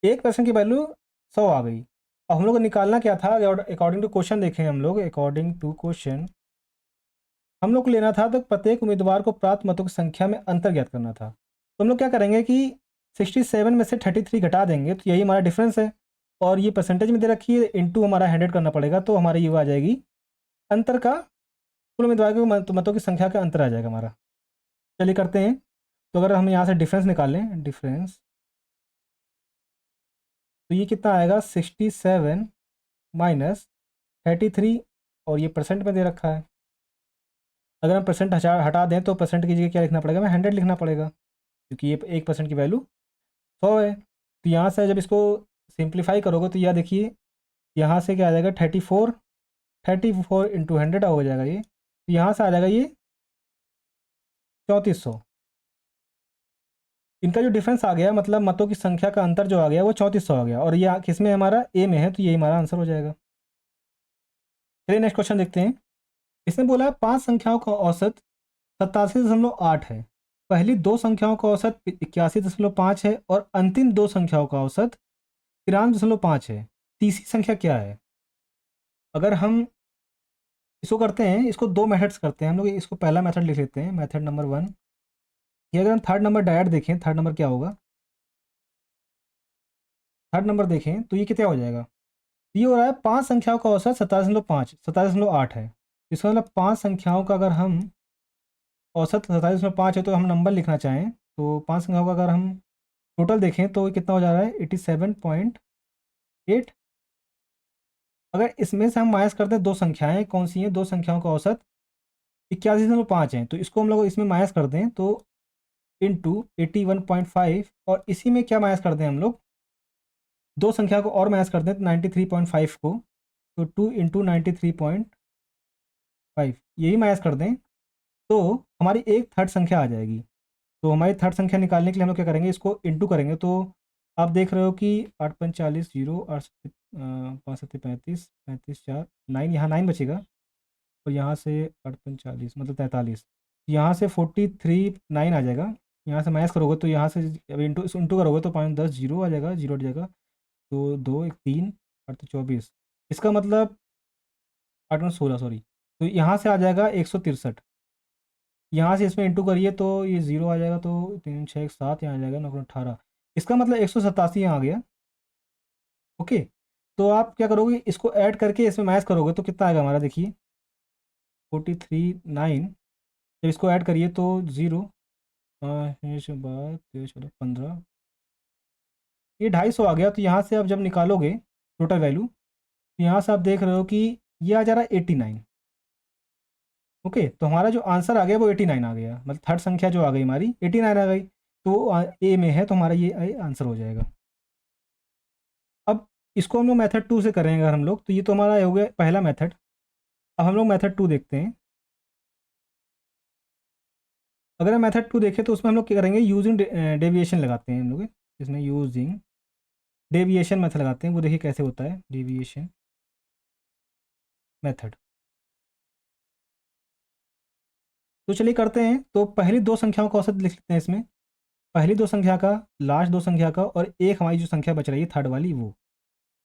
Speaker 1: 1% की वैल्यू 100 आ गई। अब हम लोग को निकालना क्या था, अकॉर्डिंग टू क्वेश्चन देखें हम लोग, अकॉर्डिंग टू क्वेश्चन हम लोग को लेना था तो प्रत्येक उम्मीदवार को प्राप्त मतों की संख्या में अंतर ज्ञात करना था। तो हम लोग क्या करेंगे कि 67 में से 33 घटा देंगे, तो यही हमारा डिफरेंस है, और ये परसेंटेज में दे रखी है, इंटू हमारा 100 करना पड़ेगा, तो हमारी ये आ जाएगी अंतर का, कुल उम्मीदवार के मतों की संख्या का अंतर आ जाएगा हमारा। चलिए करते हैं। तो अगर हम यहाँ से डिफरेंस निकालें, डिफरेंस, तो ये कितना आएगा, 67 माइनस 33, और ये परसेंट में दे रखा है। अगर हम परसेंट हटा दें तो परसेंट की जगह क्या लिखना पड़ेगा, हमें 100 लिखना पड़ेगा, क्योंकि ये 1% की वैल्यू 100 है। तो यहाँ से जब इसको सिंप्लीफाई करोगे तो यह देखिए, यहाँ से क्या आ जाएगा, 34 इंटू 100 हो जाएगा ये, तो यहाँ से आ जाएगा ये 3400। इनका जो डिफरेंस आ गया, मतलब मतों की संख्या का अंतर जो आ गया वो 3400 आ गया, और ये किस में हमारा, ए में है, तो यही हमारा आंसर हो जाएगा। चलिए नेक्स्ट क्वेश्चन देखते हैं। इसमें बोला है 5 संख्याओं का औसत 87.8 है, पहली 2 संख्याओं का औसत 81.5 है, और अंतिम 2 संख्याओं का औसत 93.5 है। तीसरी संख्या क्या है। अगर हम इसको करते हैं, इसको दो मेथड्स करते हैं हम लोग। इसको पहला मेथड लिख लेते हैं, मेथड नंबर 1। ये अगर हम थर्ड नंबर डायरेक्ट देखें, थर्ड नंबर क्या होगा, थर्ड नंबर देखें तो ये कितना हो जाएगा। ये हो रहा है 5 संख्याओं का औसत 27.5, 27.8 है। इसका मतलब 5 संख्याओं का अगर हम औसत 27.5 है, तो हम नंबर लिखना चाहें तो 5 संख्याओं का अगर हम टोटल देखें तो कितना हो जा रहा है 87.8। अगर इसमें से हम माइनस करते हैं दो संख्याएं, कौन सी हैं, दो संख्याओं का औसत 81.5 है, तो इसको हम लोग इसमें माइनस कर दें तो इंटू 81.5, और इसी में क्या माइनस कर दें हम लोग, दो संख्या को और माइनस कर दें तो 93.5 को, तो 2 इंटू 93.5 यही माइनस कर दें तो हमारी एक थर्ड संख्या आ जाएगी। तो हमारी थर्ड संख्या निकालने के लिए हम लोग क्या करेंगे, इसको इंटू करेंगे। तो आप देख रहे हो कि 8 × 5 = 40, 0 8 5 7 35, 35 4 9, यहाँ 9 बचेगा, और यहाँ से 8 × 5 = 40 मतलब 43, यहाँ से 43 9 आ जाएगा। यहाँ से माइनस करोगे तो यहाँ से अब इंटू इंटू करोगे तो 5 10 0 आ जाएगा, 0 हट जाएगा, तो 2 1 3 8 24। इसका मतलब 8 × 16 सॉरी, तो यहाँ से आ जाएगा 163। यहाँ से इसमें इंटू करिए तो ये 0 आ जाएगा, तो 3 6 7 यहाँ आ जाएगा, 9 18। इसका मतलब 187 यहाँ आ गया। ओके, तो आप क्या करोगे, इसको ऐड करके इसमें माइनस करोगे तो कितना आएगा हमारा, देखिए 43 9, जब इसको ऐड करिए तो 0 चलो 15, ये 250 आ गया। तो यहाँ से आप जब निकालोगे टोटल वैल्यू, तो यहाँ से आप देख रहे हो कि ये आ जा रहा है 89। ओके, तो हमारा जो आंसर आ गया वो 89 आ गया, मतलब थर्ड संख्या जो आ गई हमारी 89 आ गई, तो ए में है, तो हमारा ये आंसर हो जाएगा। अब इसको हम लोग मेथड 2 से करेंगे अगर हम लोग, तो ये तो हमारा हो गया पहला मेथड। अब हम लोग मेथड 2 देखते हैं। अगर हम मेथड 2 देखें तो उसमें हम लोग क्या करेंगे, यूजिंग डेविएशन लगाते हैं हम लोग इसमें, यूजिंग डेविएशन मेथड लगाते हैं। वो देखिए कैसे होता है डेविएशन मेथड। तो चलिए करते हैं। तो पहली दो संख्याओं का औसत लिख लेते हैं इसमें, पहली दो संख्या का, लास्ट दो संख्या का, और एक हमारी जो संख्या बच रही है थर्ड वाली वो।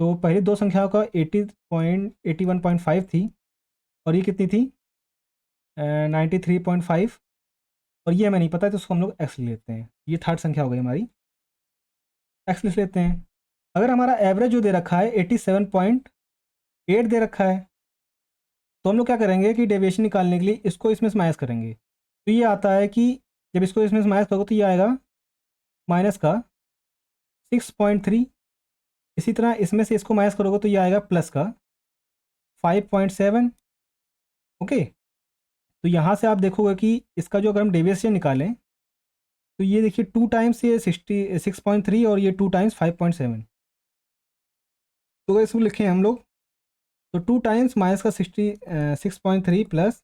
Speaker 1: तो पहली दो संख्याओं का 81.5 थी, और ये कितनी थी 93.5, और ये हमें नहीं पता है तो उसको हम लोग एक्स लिख लेते हैं। ये थर्ड संख्या हो गई हमारी, एक्स लिख लेते हैं। अगर हमारा एवरेज जो दे रखा है 87.8 दे रखा है, तो हम लोग क्या करेंगे कि डेविएशन निकालने के लिए इसको इसमें से माइनस करेंगे। तो ये आता है कि जब इसको इसमें से माइनस करोगे तो ये आएगा माइनस का 6.3। इसी तरह इसमें से इसको माइनस करोगे तो ये आएगा प्लस का 5.7। ओके, तो यहाँ से आप देखोगे कि इसका जो अगर हम डेविएशन निकालें तो ये देखिए 2 टाइम्स ये 6.3, और ये 2 टाइम्स 5.7। तो अगर इसको लिखें हम लोग तो 2 टाइम्स माइनस का 6.3 प्लस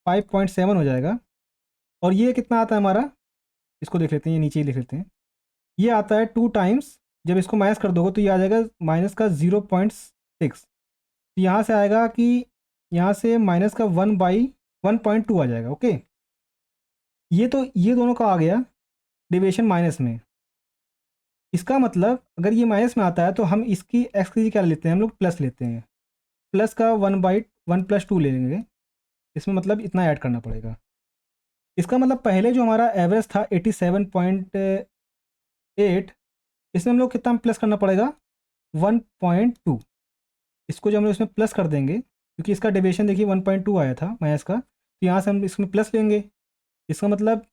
Speaker 1: 5.7 हो जाएगा। और ये कितना आता है हमारा, इसको देख लेते हैं, ये नीचे ही लिख लेते हैं। ये आता है 2 टाइम्स, जब इसको माइनस कर दोगे तो ये आ जाएगा माइनस का 0.6। तो यहाँ से आएगा कि यहाँ से माइनस का 1/1.2 आ जाएगा। ओके, ये तो ये दोनों का आ गया डेविएशन माइनस में। इसका मतलब अगर ये माइनस में आता है तो हम इसकी एक्स की क्या लेते हैं, हम लोग प्लस लेते हैं, प्लस का 1/1+2 ले लेंगे। इसमें मतलब इतना ऐड करना पड़ेगा। इसका मतलब पहले जो हमारा एवरेज था 87.8, इसमें हम लोग कितना प्लस करना पड़ेगा 1.2। इसको जब हम लोग इसमें प्लस कर देंगे, क्योंकि इसका डेविएशन देखिए 1.2 आया था माइनस का, तो यहाँ से हम इसमें प्लस लेंगे। इसका मतलब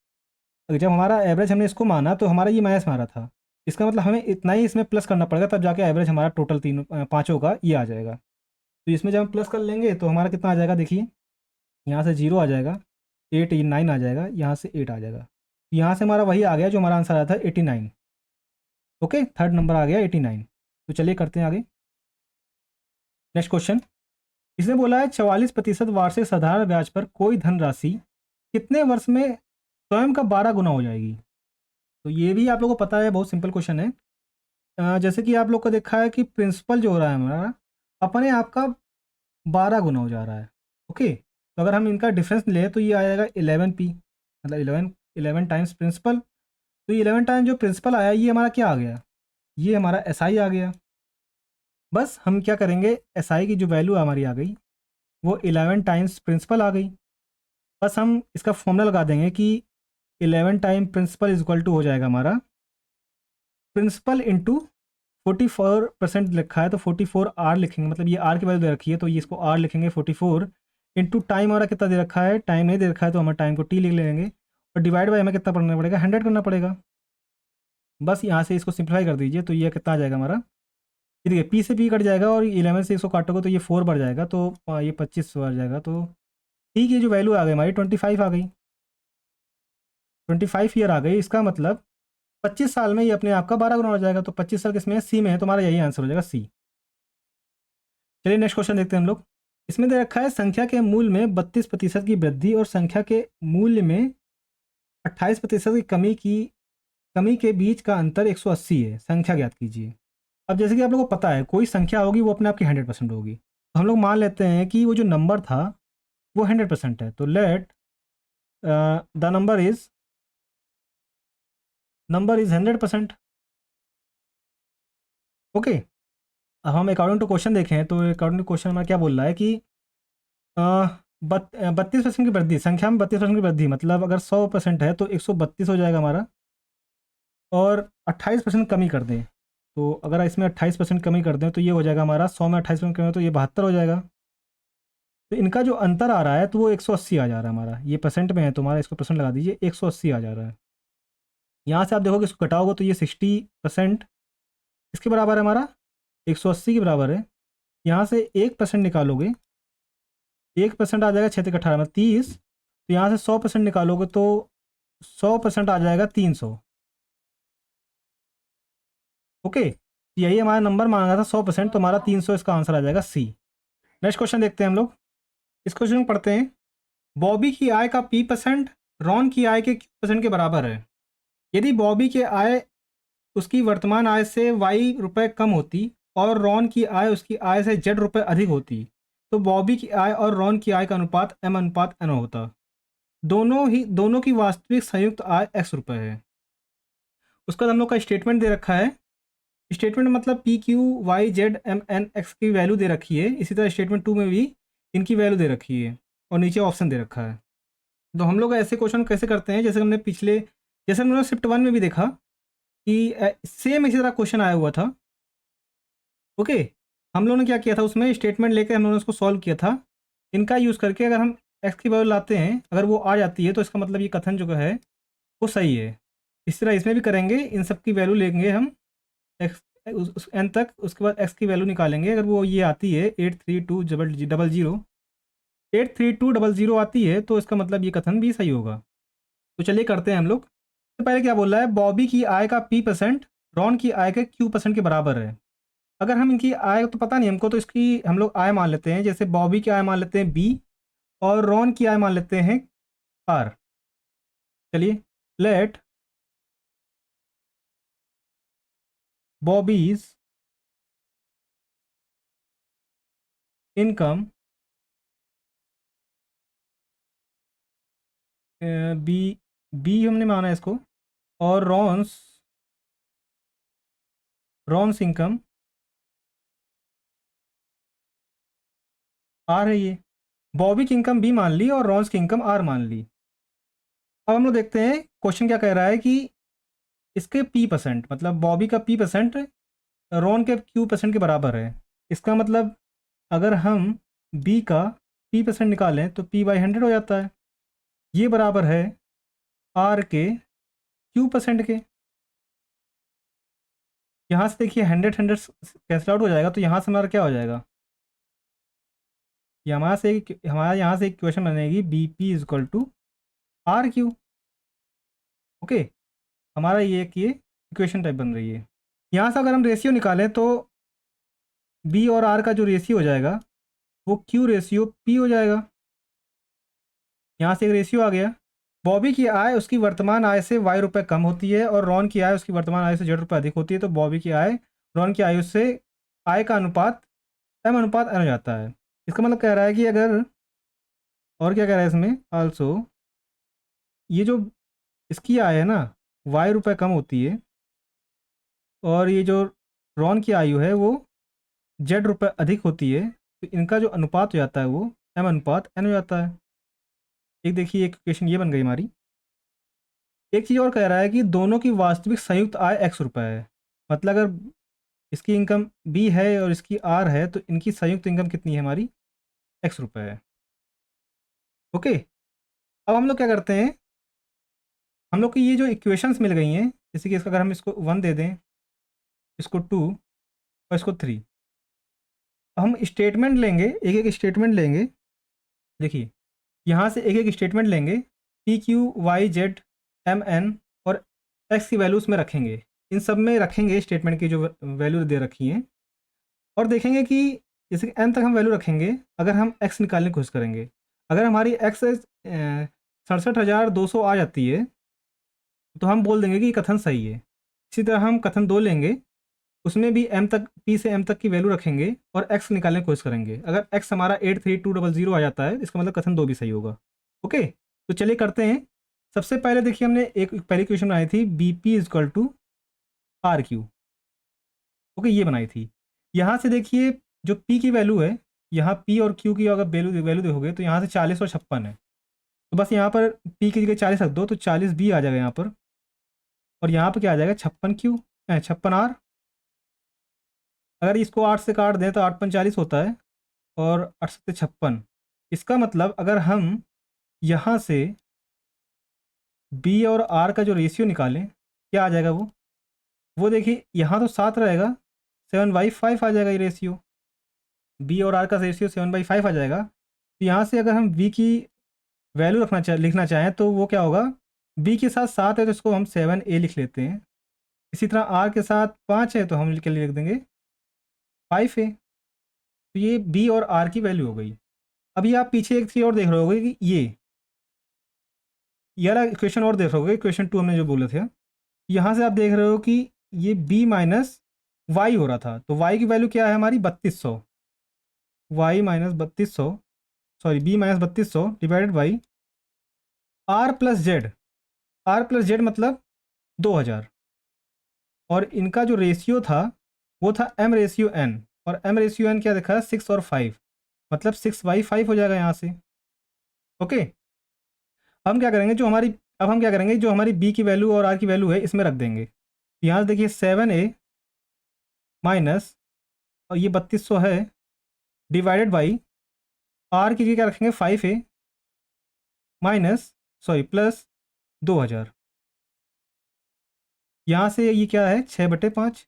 Speaker 1: जब हमारा एवरेज हमने इसको माना तो हमारा ये माइनस में आ रहा था, इसका मतलब हमें इतना ही इसमें प्लस करना पड़ेगा, तब जाके एवरेज हमारा टोटल तीनों पाँचों का ये आ जाएगा। तो इसमें जब हम प्लस कर लेंगे तो हमारा कितना आ जाएगा, देखिए यहाँ से 0 आ जाएगा, 9 आ जाएगा, यहाँ से 8 आ जाएगा। यहाँ से हमारा वही आ गया जो हमारा आंसर आया था 89। ओके, थर्ड नंबर आ गया 89। तो चलिए करते हैं आगे नेक्स्ट क्वेश्चन। इसने बोला है 44% वार्षिक साधारण ब्याज पर कोई धनराशि कितने वर्ष में स्वयं का 12 गुना हो जाएगी। तो ये भी आप लोगों को पता है, बहुत सिंपल क्वेश्चन है। जैसे कि आप लोग को देखा है कि प्रिंसिपल जो हो रहा है हमारा अपने आप का 12 गुना हो जा रहा है। ओके, तो अगर हम इनका डिफरेंस लें तो ये आ जाएगा 11p, मतलब 11 टाइम्स प्रिंसिपल। तो ये 11 टाइम जो प्रिंसिपल आया ये हमारा क्या आ गया, ये हमारा एसआई आ गया। बस हम क्या करेंगे, एसआई की जो वैल्यू हमारी आ गई वो 11 टाइम्स प्रिंसिपल आ गई। बस हम इसका फॉर्मूला लगा देंगे कि 11 time principal is equal to हो जाएगा हमारा प्रिंसिपल इंटू 44% लिखा है तो 44 आर लिखेंगे, मतलब ये आर की वैल्यू दे रखी है तो ये इसको आर लिखेंगे 44 इंटू टाइम हमारा कितना दे रखा है, टाइम नहीं दे रखा है तो हम टाइम को टी लिख लेंगे और डिवाइड बाय हमें कितना करना पड़ेगा, 100 करना पड़ेगा। बस यहाँ से इसको सिंप्लीफाई कर दीजिए तो ये कितना आ जाएगा हमारा, ये देखिए पी से पी कट जाएगा और 11 से इसको काटोगे तो ये 4 बढ़ जाएगा तो ये 25 बढ़ जाएगा तो ठीक है, जो वैल्यू आ गई हमारी 25 आ गई, 25 ईयर आ गई। इसका मतलब 25 साल में ये अपने आप का 12 गुना हो जाएगा, तो 25 साल किसमें है, सी में है, तो हमारा यही आंसर हो जाएगा सी। चलिए नेक्स्ट क्वेश्चन देखते हैं हम लोग। इसमें दे रखा है संख्या के मूल्य में 32% की वृद्धि और संख्या के मूल्य में 28% की कमी के बीच का अंतर 180 है, संख्या ज्ञात कीजिए। अब जैसे कि आप लोगों को पता है कोई संख्या होगी वो अपने आप की 100% होगी, तो हम लोग मान लेते हैं कि वो जो नंबर था वो 100% है, तो let the number is 100%। Okay, अब हम अकॉर्डिंग टू क्वेश्चन देखें तो अकॉर्डिंग टू क्वेश्चन हमारा क्या बोल रहा है कि 32% की वृद्धि, संख्या में 32% की वृद्धि, मतलब अगर 100% है तो 132 हो जाएगा हमारा, और 28% कमी कर दें तो अगर इसमें 28% कमी कर दें तो ये हो जाएगा हमारा, 100 में 28% कमी हो तो ये 72 हो जाएगा। तो इनका जो अंतर आ रहा है तो वो 180 आ जा रहा है हमारा, ये परसेंट में है तो हमारा इसको परसेंट लगा दीजिए, 180 आ जा रहा है। यहाँ से आप देखोगे इसको घटाओगे तो ये 60% इसके बराबर है हमारा, 180 के बराबर है। यहाँ से 1% निकालोगे, 1% आ जाएगा 6×18 में 30, तो यहाँ से 100% निकालोगे तो 100% आ जाएगा 300। ओके, यही हमारा नंबर मांगा था 100%, तो हमारा 300 इसका आंसर आ जाएगा सी। नेक्स्ट क्वेश्चन देखते हैं हम लोग। इस क्वेश्चन में पढ़ते हैं, बॉबी की आय का P% रॉन की आय के Q% के बराबर है। यदि बॉबी की आय उसकी वर्तमान आय से Y रुपये कम होती और रॉन की आय उसकी आय से Z रुपये अधिक होती तो बॉबी की आय और रॉन की आय का अनुपात M/N होता। दोनों की वास्तविक संयुक्त आय X रुपये है। उसका हम लोग का स्टेटमेंट दे रखा है, स्टेटमेंट मतलब PQ, Y, Z, M, N, X की वैल्यू दे रखी है, इसी तरह स्टेटमेंट 2 में भी इनकी वैल्यू दे रखी है और नीचे ऑप्शन दे रखा है। तो हम लोग ऐसे क्वेश्चन कैसे करते हैं, जैसे हमने जैसे हमने शिफ्ट 1 में भी देखा कि सेम इसी तरह क्वेश्चन आया हुआ था। ओके, हम लोगों ने क्या किया था, उसमें स्टेटमेंट लेकर हम लोगों ने उसको सॉल्व किया था। इनका यूज़ करके अगर हम एक्स की वैल्यू लाते हैं, अगर वो आ जाती है तो इसका मतलब ये कथन जो है वो सही है। इस तरह इसमें भी करेंगे, इन सब की वैल्यू लेंगे हम एक्स एन तक, उसके बाद एक्स की वैल्यू निकालेंगे। अगर वो ये आती है 83200 आती है तो इसका मतलब ये कथन भी सही होगा। तो चलिए करते हैं हम लोग। तो पहले क्या बोल रहा है, बॉबी की आय का P% रॉन की आय के Q% के बराबर है। अगर हम इनकी आय तो पता नहीं हमको, तो इसकी हम लोग आय मान लेते हैं, जैसे बॉबी की आय मान लेते हैं B और रॉन की आय मान लेते हैं R। चलिए, let Bobby's income be b हमने माना है इसको, और रॉन्स इनकम आर है। ये बॉबी की इनकम बी मान ली और रॉन्स की इनकम आर मान ली। अब हम लोग देखते हैं क्वेश्चन क्या कह रहा है कि इसके P% मतलब बॉबी का P% रॉन के Q% के बराबर है। इसका मतलब अगर हम बी का P% निकालें तो P/100 हो जाता है, ये बराबर है आर के Q% के। यहाँ से देखिए 100 कैंसिल आउट हो जाएगा, तो यहाँ से हमारा क्या हो जाएगा, ये हमारा यहाँ से एक क्वेश्चन बनेगी BP = RQ। ओके, हमारा ये इक्वेशन टाइप बन रही है। यहाँ से अगर हम रेशियो निकालें तो बी और आर का जो रेशियो हो जाएगा वो Q/P हो जाएगा। यहाँ से एक रेशियो आ गया। बॉबी की आय उसकी वर्तमान आय से Y रुपये कम होती है और रॉन की आय उसकी वर्तमान आय से Z रुपये अधिक होती है, तो बॉबी की आय रॉन की आयु से आय का अनुपात M/N हो जाता है। इसका मतलब कह रहा है कि अगर, और क्या कह रहा है इसमें आल्सो, ये जो इसकी आय है ना Y रुपये कम होती है और ये जो रॉन की आयु है वो Z रुपये अधिक होती है, तो इनका जो अनुपात हो जाता है वो m अनुपात n हो जाता है। एक देखिए एक इक्वेशन ये बन गई हमारी। एक चीज़ और कह रहा है कि दोनों की वास्तविक संयुक्त आय x रुपये है। मतलब अगर इसकी इनकम b है और इसकी r है तो इनकी संयुक्त इनकम कितनी है हमारी, x रुपये है। ओके, अब हम लोग क्या करते हैं, हम लोग को ये जो इक्वेशंस मिल गई हैं, जैसे कि इसका अगर हम इसको 1 दे दें, इसको 2 और इसको 3, हम स्टेटमेंट लेंगे, एक एक स्टेटमेंट लेंगे। देखिए यहाँ से एक एक स्टेटमेंट लेंगे, p q y z m n और एक्स की वैल्यूज़ में रखेंगे। इन सब में रखेंगे स्टेटमेंट की जो वैल्यू दे रखी हैं, और देखेंगे कि जैसे कि एन तक हम वैल्यू रखेंगे। अगर हम एक्स निकालने की कोशिश करेंगे, अगर हमारी एक्स 67,200 आ जाती है तो हम बोल देंगे कि कथन सही है। इसी तरह हम कथन 2 लेंगे, उसमें भी एम तक, पी से एम तक की वैल्यू रखेंगे और एक्स निकालने की कोशिश करेंगे। अगर एक्स हमारा 83200 आ जाता है, इसका मतलब कथन 2 भी सही होगा। ओके, तो चलिए करते हैं। सबसे पहले देखिए हमने एक पहली क्वेश्चन बनाई थी, b p is equal to r q. Okay, ये बनाई थी। यहाँ से देखिए जो पी की वैल्यू है, यहाँ पी और क्यू की अगर वैल्यू वैल्यू देखोगे तो यहाँ से 40 और 56 है। तो बस यहाँ पर पी की जगह 40 रख दो तो 40 बी आ जाएगा यहाँ पर, और यहाँ पर क्या आ जाएगा 56 क्यू 56 आर। अगर इसको 8 से काट दें तो 8 पंच 40 होता है और 8 सत्ते 56। इसका मतलब अगर हम यहाँ से बी और आर का जो रेशियो निकालें, क्या आ जाएगा वो देखिए यहाँ तो 7 रहेगा, 7/5 आ जाएगा ये रेशियो। बी और आर का रेशियो 7/5 आ जाएगा। तो यहाँ से अगर हम बी की वैल्यू लिखना चाहें तो वो क्या होगा, बी के साथ 7 है तो इसको हम 7a लिख लेते हैं। इसी तरह आर के साथ 5 है तो हम के लिए लिख देंगे 5a। तो ये बी और आर की वैल्यू हो गई। अभी आप पीछे एक चीज़ और देख रहे होगे कि ये वाला इक्वेशन और देख रहे होगे, इक्वेशन 2 हमने जो बोले थे, यहाँ से आप देख रहे हो कि ये b माइनस वाई हो रहा था। तो y की वैल्यू क्या है हमारी 3200, y minus 3200, sorry b minus 3200 divided by r plus z. R plus z मतलब 2000, और इनका जो रेशियो था वो था m रेशियो n, और m रेशियो n क्या देखा है 6 और 5, मतलब 6/5 हो जाएगा यहाँ से। ओके, हम क्या करेंगे, अब हम क्या करेंगे, जो हमारी b की वैल्यू और r की वैल्यू है इसमें रख देंगे। यहाँ से देखिए 7a माइनस, और ये 3200 है, डिवाइडेड बाई r की जगह क्या रखेंगे 5a माइनस, सॉरी प्लस 2000। यहाँ से ये क्या है 6/5।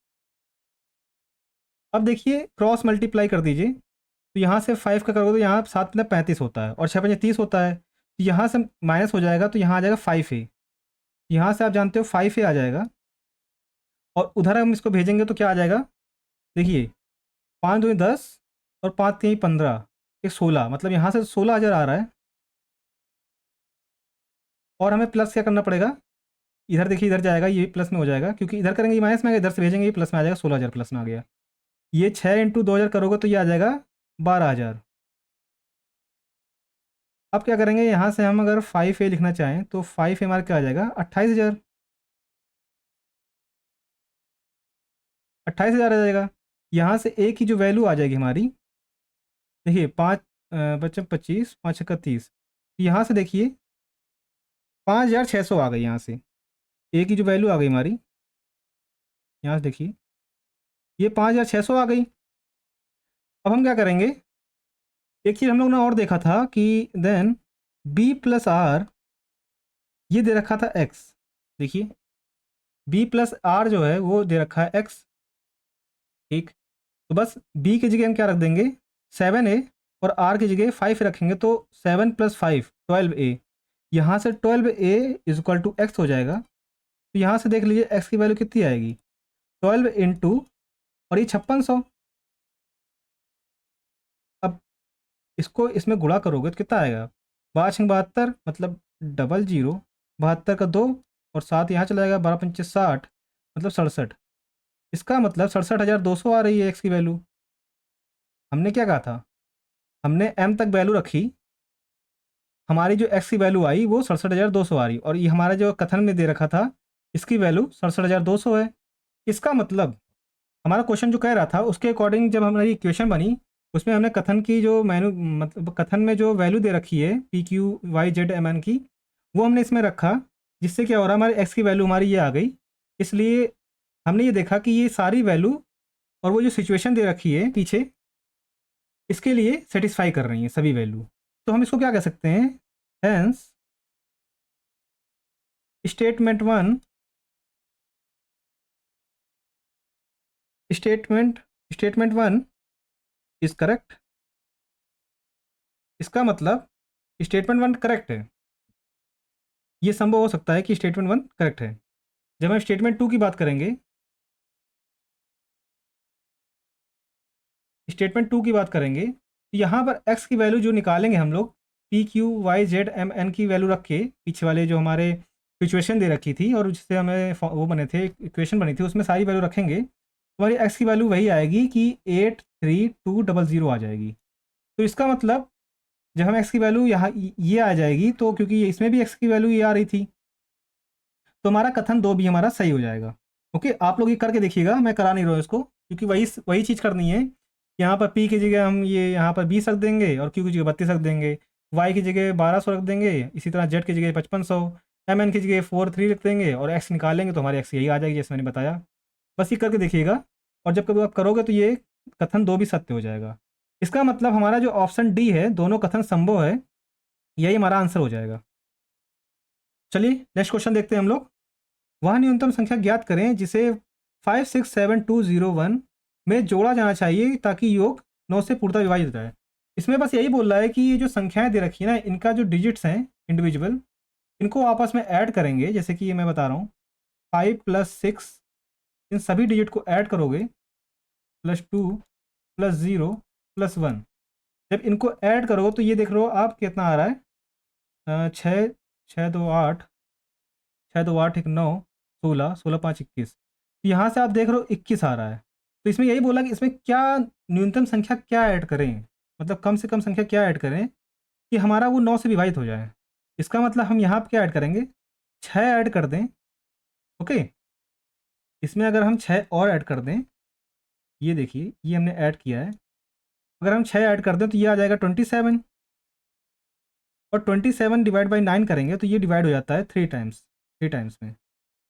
Speaker 1: अब देखिए क्रॉस मल्टीप्लाई कर दीजिए, तो यहाँ से 5 का करोगे तो यहाँ 7 में 35 होता है और 6 पंजे 30 होता है। तो यहाँ से माइनस हो जाएगा तो यहाँ आ जाएगा 5a। यहाँ से आप जानते हो 5a आ जाएगा, और उधर हम इसको भेजेंगे तो क्या आ जाएगा, देखिए 5 दूनी 10 और 5 3 15, ये 16, मतलब यहाँ से 16,000 आ रहा है। और हमें प्लस क्या करना पड़ेगा, इधर देखिए इधर जाएगा, ये प्लस में हो जाएगा क्योंकि इधर करेंगे ये माइनस में आएगा, इधर से भेजेंगे ये प्लस में आ जाएगा, 16,000 प्लस में आ गया। ये 6 इंटू 2000 करोगे तो ये आ जाएगा 12,000। अब क्या करेंगे, यहाँ से हम अगर 5a लिखना चाहें तो 5a हमारा क्या आ जाएगा 28,000, 28,000 आ जाएगा। यहाँ से a की जो वैल्यू आ जाएगी हमारी, देखिए 5 बच्चे 25 5 छक्का 30, यहाँ से देखिए 5,600 आ गई। यहाँ से a की जो वैल्यू आ गई हमारी, यहाँ से देखिए ये 5,600 आ गई। अब हम क्या करेंगे, एक चीज़ हम लोग ने और देखा था कि देन b प्लस आर, ये दे रखा था x। देखिए b प्लस आर जो है वो दे रखा है x, ठीक। तो बस b की जगह हम क्या रख देंगे 7a, और r की जगह 5 रखेंगे तो 7 + 5 12a। यहाँ से 12a is equal to x हो जाएगा। तो यहाँ से देख लीजिए x की वैल्यू कितनी आएगी 12 इंटू, और ये 5600। अब इसको इसमें गुणा करोगे तो कितना आएगा, 5×72 मतलब 00, 72 का 2 और 7 यहाँ चला जाएगा, 12×5 60 मतलब 67। इसका मतलब 67,200 आ रही है एक्स की वैल्यू। हमने क्या कहा था, हमने m तक वैल्यू रखी, हमारी जो x की वैल्यू आई वो 67,200 आ रही, और ये हमारा जो कथन में दे रखा था इसकी वैल्यू 67,200 है। इसका मतलब हमारा क्वेश्चन जो कह रहा था उसके अकॉर्डिंग जब हमारी इक्वेशन बनी, उसमें हमने कथन की जो मेनू मतलब कथन में जो वैल्यू दे रखी है PQYZMN की, वो हमने इसमें रखा, जिससे क्या हो रहा है हमारे x की वैल्यू हमारी ये आ गई। इसलिए हमने ये देखा कि ये सारी वैल्यू और वो जो सिचुएशन दे रखी है पीछे, इसके लिए सेटिस्फाई कर रही हैं सभी वैल्यू। तो हम इसको क्या कह सकते हैं, hence statement one statement one is correct. इसका मतलब स्टेटमेंट वन करेक्ट है। ये संभव हो सकता है कि स्टेटमेंट वन करेक्ट है। जब हम स्टेटमेंट टू की बात करेंगे, स्टेटमेंट टू की बात करेंगे तो यहाँ पर एक्स की वैल्यू जो निकालेंगे हम लोग, PQYZMN की वैल्यू रख के, पीछे वाले जो हमारे सिचुएशन दे रखी थी और जिससे हमें वो बने थे, इक्वेशन बनी थी, उसमें सारी वैल्यू रखेंगे, तो हमारी एक्स की वैल्यू वही आएगी कि 83200 आ जाएगी। तो इसका मतलब जब हम एक्स की वैल्यू यहाँ ये आ जाएगी, तो क्योंकि इसमें भी एक्स की वैल्यू ये आ रही थी, तो हमारा कथन दो भी हमारा सही हो जाएगा। ओके, आप लोग ये करके देखिएगा, मैं करा नहीं रहा हूँ इसको, क्योंकि वही वही चीज़ करनी है। यहाँ पर पी की जगह हम ये यहाँ पर 20 रख देंगे और क्यू की जगह 32 रख देंगे, वाई की जगह 1200 रख देंगे, इसी तरह जेड की जगह 5500, एम एन की जगह 43 रख देंगे और एक्स निकालेंगे तो हमारी एक्स यही आ जाएगी जैसे मैंने बताया। बस ये करके देखिएगा, और जब कभी आप करोगे तो ये कथन दो भी सत्य हो जाएगा। इसका मतलब हमारा जो ऑप्शन डी है, दोनों कथन संभव है, यही हमारा आंसर हो जाएगा। चलिए नेक्स्ट क्वेश्चन देखते हैं हम लोग। वह न्यूनतम संख्या ज्ञात करें जिसे 567201 में जोड़ा जाना चाहिए ताकि योग 9 से पूर्णतः विभाजित हो जाए। इसमें बस यही बोल रहा है कि ये जो संख्याएं दे रखी है ना, इनका जो डिजिट्स हैं इंडिविजुअल, इनको आपस में ऐड करेंगे। जैसे कि ये मैं बता रहा हूँ, 5 + 6, इन सभी डिजिट को ऐड करोगे, +2 +0 +1। जब इनको ऐड करोगे तो ये देख रहे हो आप कितना आ रहा है, 6 6 2 8, 6 2 8 1 9, 16 16 5 21। तो यहाँ से आप देख रहे हो 21 आ रहा है। तो इसमें यही बोला कि इसमें क्या न्यूनतम संख्या क्या ऐड करें, मतलब कम से कम संख्या क्या ऐड करें कि हमारा वो 9 से विभाजित हो जाए। इसका मतलब हम यहाँ पे क्या ऐड करेंगे, 6 ऐड कर दें। ओके, इसमें अगर हम 6 और ऐड कर दें, ये देखिए ये हमने ऐड किया है, अगर हम 6 ऐड कर दें तो ये आ जाएगा 27, और 27 डिवाइड बाई 9 करेंगे तो ये डिवाइड हो जाता है 3 टाइम्स में। तो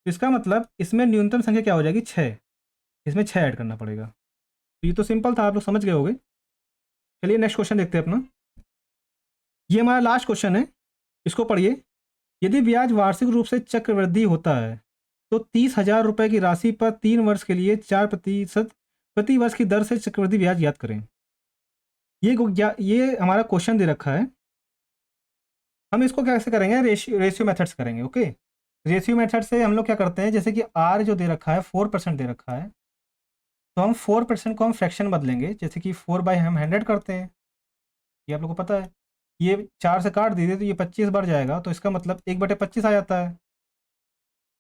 Speaker 1: इसका मतलब इसमें न्यूनतम संख्या क्या हो जाएगी, 6। इसमें 6 ऐड करना पड़ेगा। तो ये तो सिंपल था, आप लोग समझ गए होंगे। चलिए नेक्स्ट क्वेश्चन देखते हैं अपना। ये हमारा लास्ट क्वेश्चन है, इसको पढ़िए। यदि ब्याज वार्षिक रूप से चक्रवृद्धि होता है तो 30,000 रुपये की राशि पर 3 वर्ष के लिए 4% प्रति वर्ष की दर से चक्रवृद्धि ब्याज ज्ञात करें। ये हमारा क्वेश्चन दे रखा है। हम इसको कैसे करेंगे, रेशियो मेथड से करेंगे। ओके, रेशियो मेथड से हम लोग क्या करते हैं, जैसे कि आर जो दे रखा है 4% दे रखा है, तो हम 4% को हम फ्रैक्शन बदलेंगे। जैसे कि 4 बाई हम 100 करते हैं, ये आप लोग को पता है। ये 4 से काट दीजिए तो ये 25 बढ़ जाएगा, तो इसका मतलब 1/25 आ जाता है।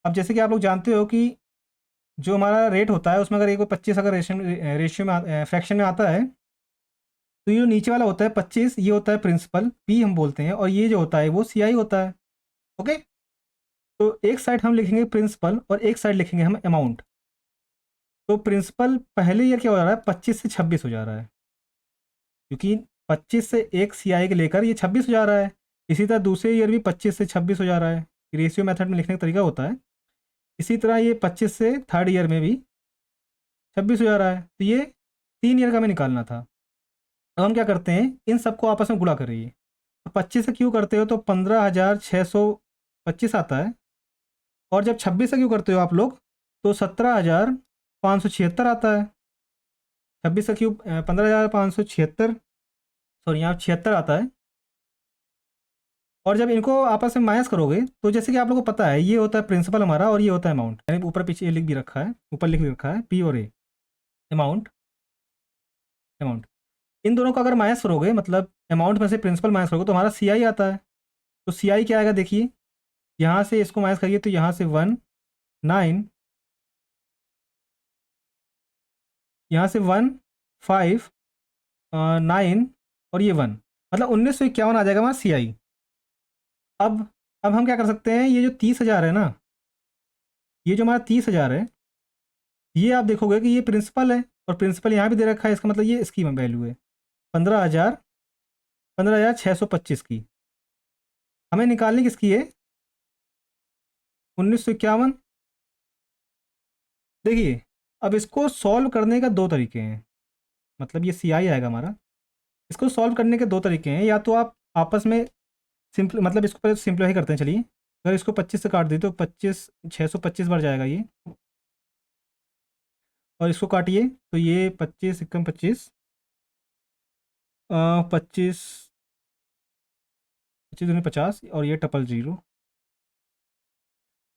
Speaker 1: अब जैसे कि आप लोग जानते हो कि जो हमारा रेट होता है उसमें अगर एक 25 अगर रेशियो में फ्रैक्शन में आता है, तो ये जो नीचे वाला होता है 25, ये होता है प्रिंसिपल, पी हम बोलते हैं, और ये जो होता है वो CI होता है। ओके, तो एक साइड हम लिखेंगे प्रिंसिपल और एक साइड लिखेंगे हम अमाउंट। तो प्रिंसिपल पहले ईयर क्या हो रहा है, 25 से 26 हो जा रहा है, क्योंकि 25 से एक CI के लेकर ये 26 हो जा रहा है। इसी तरह दूसरे ईयर भी 25 से 26 हो जा रहा है। रेशियो मेथड में लिखने का तरीका होता है। इसी तरह ये 25 से थर्ड ईयर में भी 26 हो जा रहा है। तो ये 3 ईयर का हमें निकालना था। अब हम क्या करते हैं, इन सबको आपस में गुणा करिए। तो 25 से क्यों करते हो तो 15,625 आता है, और जब 26 से क्यों करते हो आप लोग तो 17,576 आता है। 26 से क्यों 15,576, सॉरी यहाँ 76 आता है। और जब इनको आपस में माइनस करोगे तो जैसे कि आप लोगों को पता है, ये होता है प्रिंसिपल हमारा और ये होता है अमाउंट, यानी ऊपर पीछे लिख भी रखा है, ऊपर लिख भी रखा है P और A, अमाउंट अमाउंट। इन दोनों को अगर माइनस करोगे, मतलब अमाउंट में से प्रिंसिपल माइनस करोगे तो हमारा CI आता है। तो CI क्या आएगा, देखिए यहाँ से इसको माइनस करिए तो यहाँ से 1 9, यहाँ से 1 5 9 और ये 1, मतलब 1951 आ जाएगा हमारा CI। अब हम क्या कर सकते हैं, ये जो 30,000 है ना, ये जो हमारा 30,000 है, ये आप देखोगे कि ये प्रिंसिपल है और प्रिंसिपल यहाँ भी दे रखा है, इसका मतलब ये इसकी वैल्यू है। 15,625 की। हमें निकालनी किसकी है? 1951। देखिए, अब इसको सॉल्व करने का दो तरीके हैं, मतलब ये सी आई आएगा हमारा। इसको सॉल्व करने के दो तरीके हैं, या तो आप आपस में सिंपल, मतलब इसको पहले सिंप्लीफाई करते हैं। चलिए, अगर इसको 25 से काट दी तो 625 बार जाएगा ये, और इसको काटिए तो ये 25 एकम 25, 25 25 दूनी 50, और ये ट्रिपल जीरो।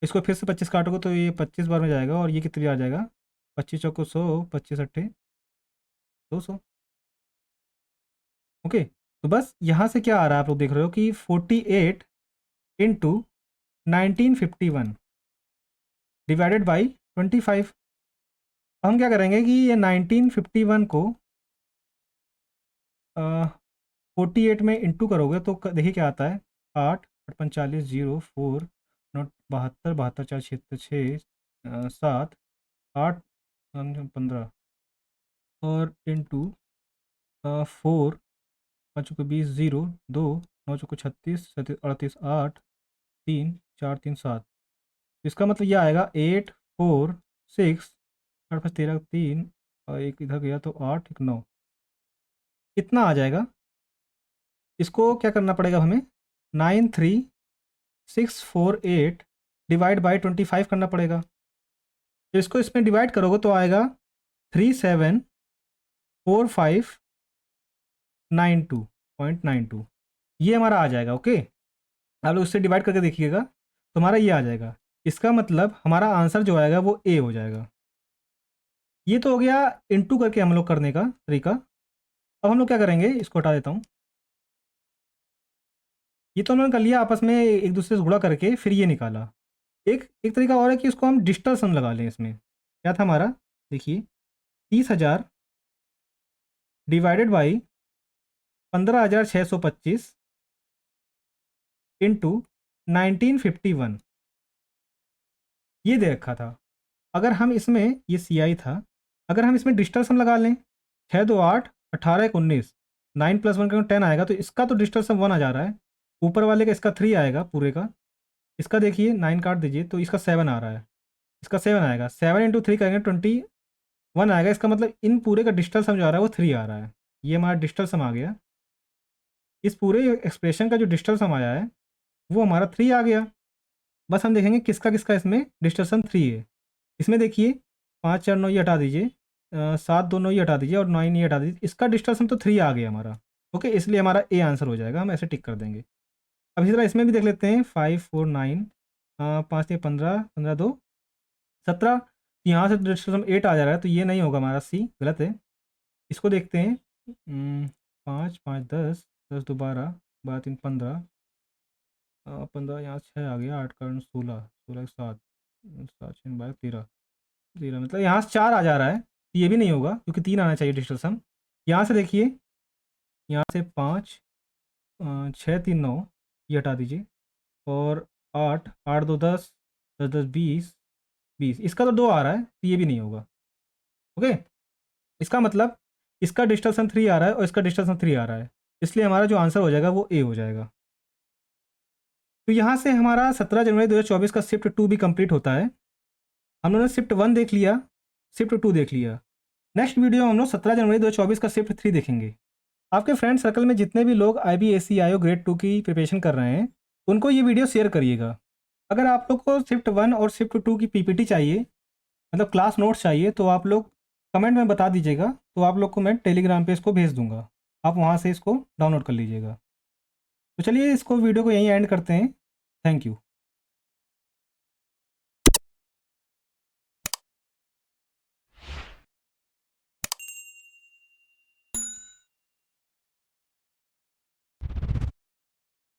Speaker 1: इसको फिर से 25 काटोगे तो ये 25 बार में जाएगा, और ये कितनी बार जाएगा? 25 चौको 100, 25 अट्ठे 200। ओके, तो बस यहाँ से क्या आ रहा है, आप लोग देख रहे हो कि 48 इंटू 1951 डिवाइडेड बाई 25। हम क्या करेंगे कि ये 1951 को 48 में इंटू करोगे तो देखिए क्या आता है। 8 45 0 4 नोट 72 72 4 छिहत्तर 6 7 8 15, और इंटू 4 5 चौके 20 0 2 9 चौके 36 37 38 8 3 4 3 7। इसका मतलब ये आएगा 8 4 6 8 5 13 3, और एक इधर गया तो 8 1 9, इतना आ जाएगा। इसको क्या करना पड़ेगा हमें? 93648 डिवाइड बाई 25 करना पड़ेगा। तो इसको इसमें डिवाइड करोगे तो आएगा 374592.92, ये हमारा आ जाएगा। ओके, आप लोग इससे डिवाइड करके देखिएगा तो हमारा ये आ जाएगा। इसका मतलब हमारा आंसर जो आएगा वो ए हो जाएगा। ये तो हो गया इंटू करके हम लोग करने का तरीका। अब हम लोग क्या करेंगे, इसको हटा देता हूँ। ये तो हमने कर लिया आपस में एक दूसरे से गुणा करके, फिर ये निकाला। एक एक तरीका और है कि इसको हम डिजिटल सम लगा लें। इसमें क्या था हमारा, देखिए, 30,000 डिवाइडेड बाई 15,625 इंटू 1951, ये दे रखा था। अगर हम इसमें, ये सी आई था, अगर हम इसमें डिजिटल सम लगा लें, 6 2 8 18 1 19, 9 + 1 का 10 आएगा, तो इसका तो डिजिटल सम 1 आ जा रहा है। ऊपर वाले का इसका 3 आएगा पूरे का। इसका देखिए 9 काट दीजिए तो इसका 7 आ रहा है, इसका 7 आएगा। 7 इंटू 3 करेंगे 21 आएगा। इसका मतलब इन पूरे का डिजिटल सम जो आ रहा है वो 3 आ रहा है। ये हमारा डिजिटल सम आ गया। इस पूरे एक्सप्रेशन का जो डिजिटल सम आया है वो हमारा 3 आ गया। बस हम देखेंगे किसका किसका इसमें डिजिटल सम 3 है। इसमें देखिए 5 4 9 ये हटा दीजिए, 7 2 9 ये हटा दीजिए, और 9 ये हटा दीजिए। इसका डिजिटल सम तो 3 आ गया हमारा। ओके, इसलिए हमारा ए आंसर हो जाएगा। हम ऐसे टिक कर देंगे। अब इसी तरह इसमें भी देख लेते हैं। 5 4 9, 5 15 15 2 17। यहाँ से डिजिटल सम 8 आ जा रहा है, तो ये नहीं होगा हमारा, सी गलत है। इसको देखते हैं। 5 5 10 10 2 12 12 3 15, 15 यहाँ 6 आ गया, 8 का 16 16 7 7 6 12 13 13, मतलब यहाँ से 4 आ जा रहा है। ये भी नहीं होगा क्योंकि 3 आना चाहिए डिजिटल सम। यहाँ से देखिए, यहाँ से 5 6 3 9 ये हटा दीजिए, और 8 8 2 10 10 10 20 20, इसका तो 2 आ रहा है, तो ये भी नहीं होगा। ओके, इसका मतलब इसका डिजिटल सम 3 आ रहा है और इसका डिजिटल सम 3 आ रहा है, इसलिए हमारा जो आंसर हो जाएगा वो ए हो जाएगा। तो यहाँ से हमारा 17 जनवरी 2024 का शिफ्ट 2 भी कंप्लीट होता है। हम लोगों ने शिफ्ट 1 देख लिया, शिफ्ट 2 देख लिया। नेक्स्ट वीडियो में हम लोग 17 जनवरी 2024 का शिफ्ट 3 देखेंगे। आपके फ्रेंड सर्कल में जितने भी लोग IBAC-IO ग्रेड 2 की प्रिपरेशन कर रहे हैं, उनको ये वीडियो शेयर करिएगा। अगर आप लोग को शिफ्ट 1 और शिफ्ट 2 की PPT चाहिए, मतलब क्लास नोट्स चाहिए, तो आप लोग कमेंट में बता दीजिएगा, तो आप लोग को मैं टेलीग्राम पे इसको भेज दूँगा। आप वहाँ से इसको डाउनलोड कर लीजिएगा। तो चलिए इसको वीडियो को यहीं एंड करते हैं। Thank you.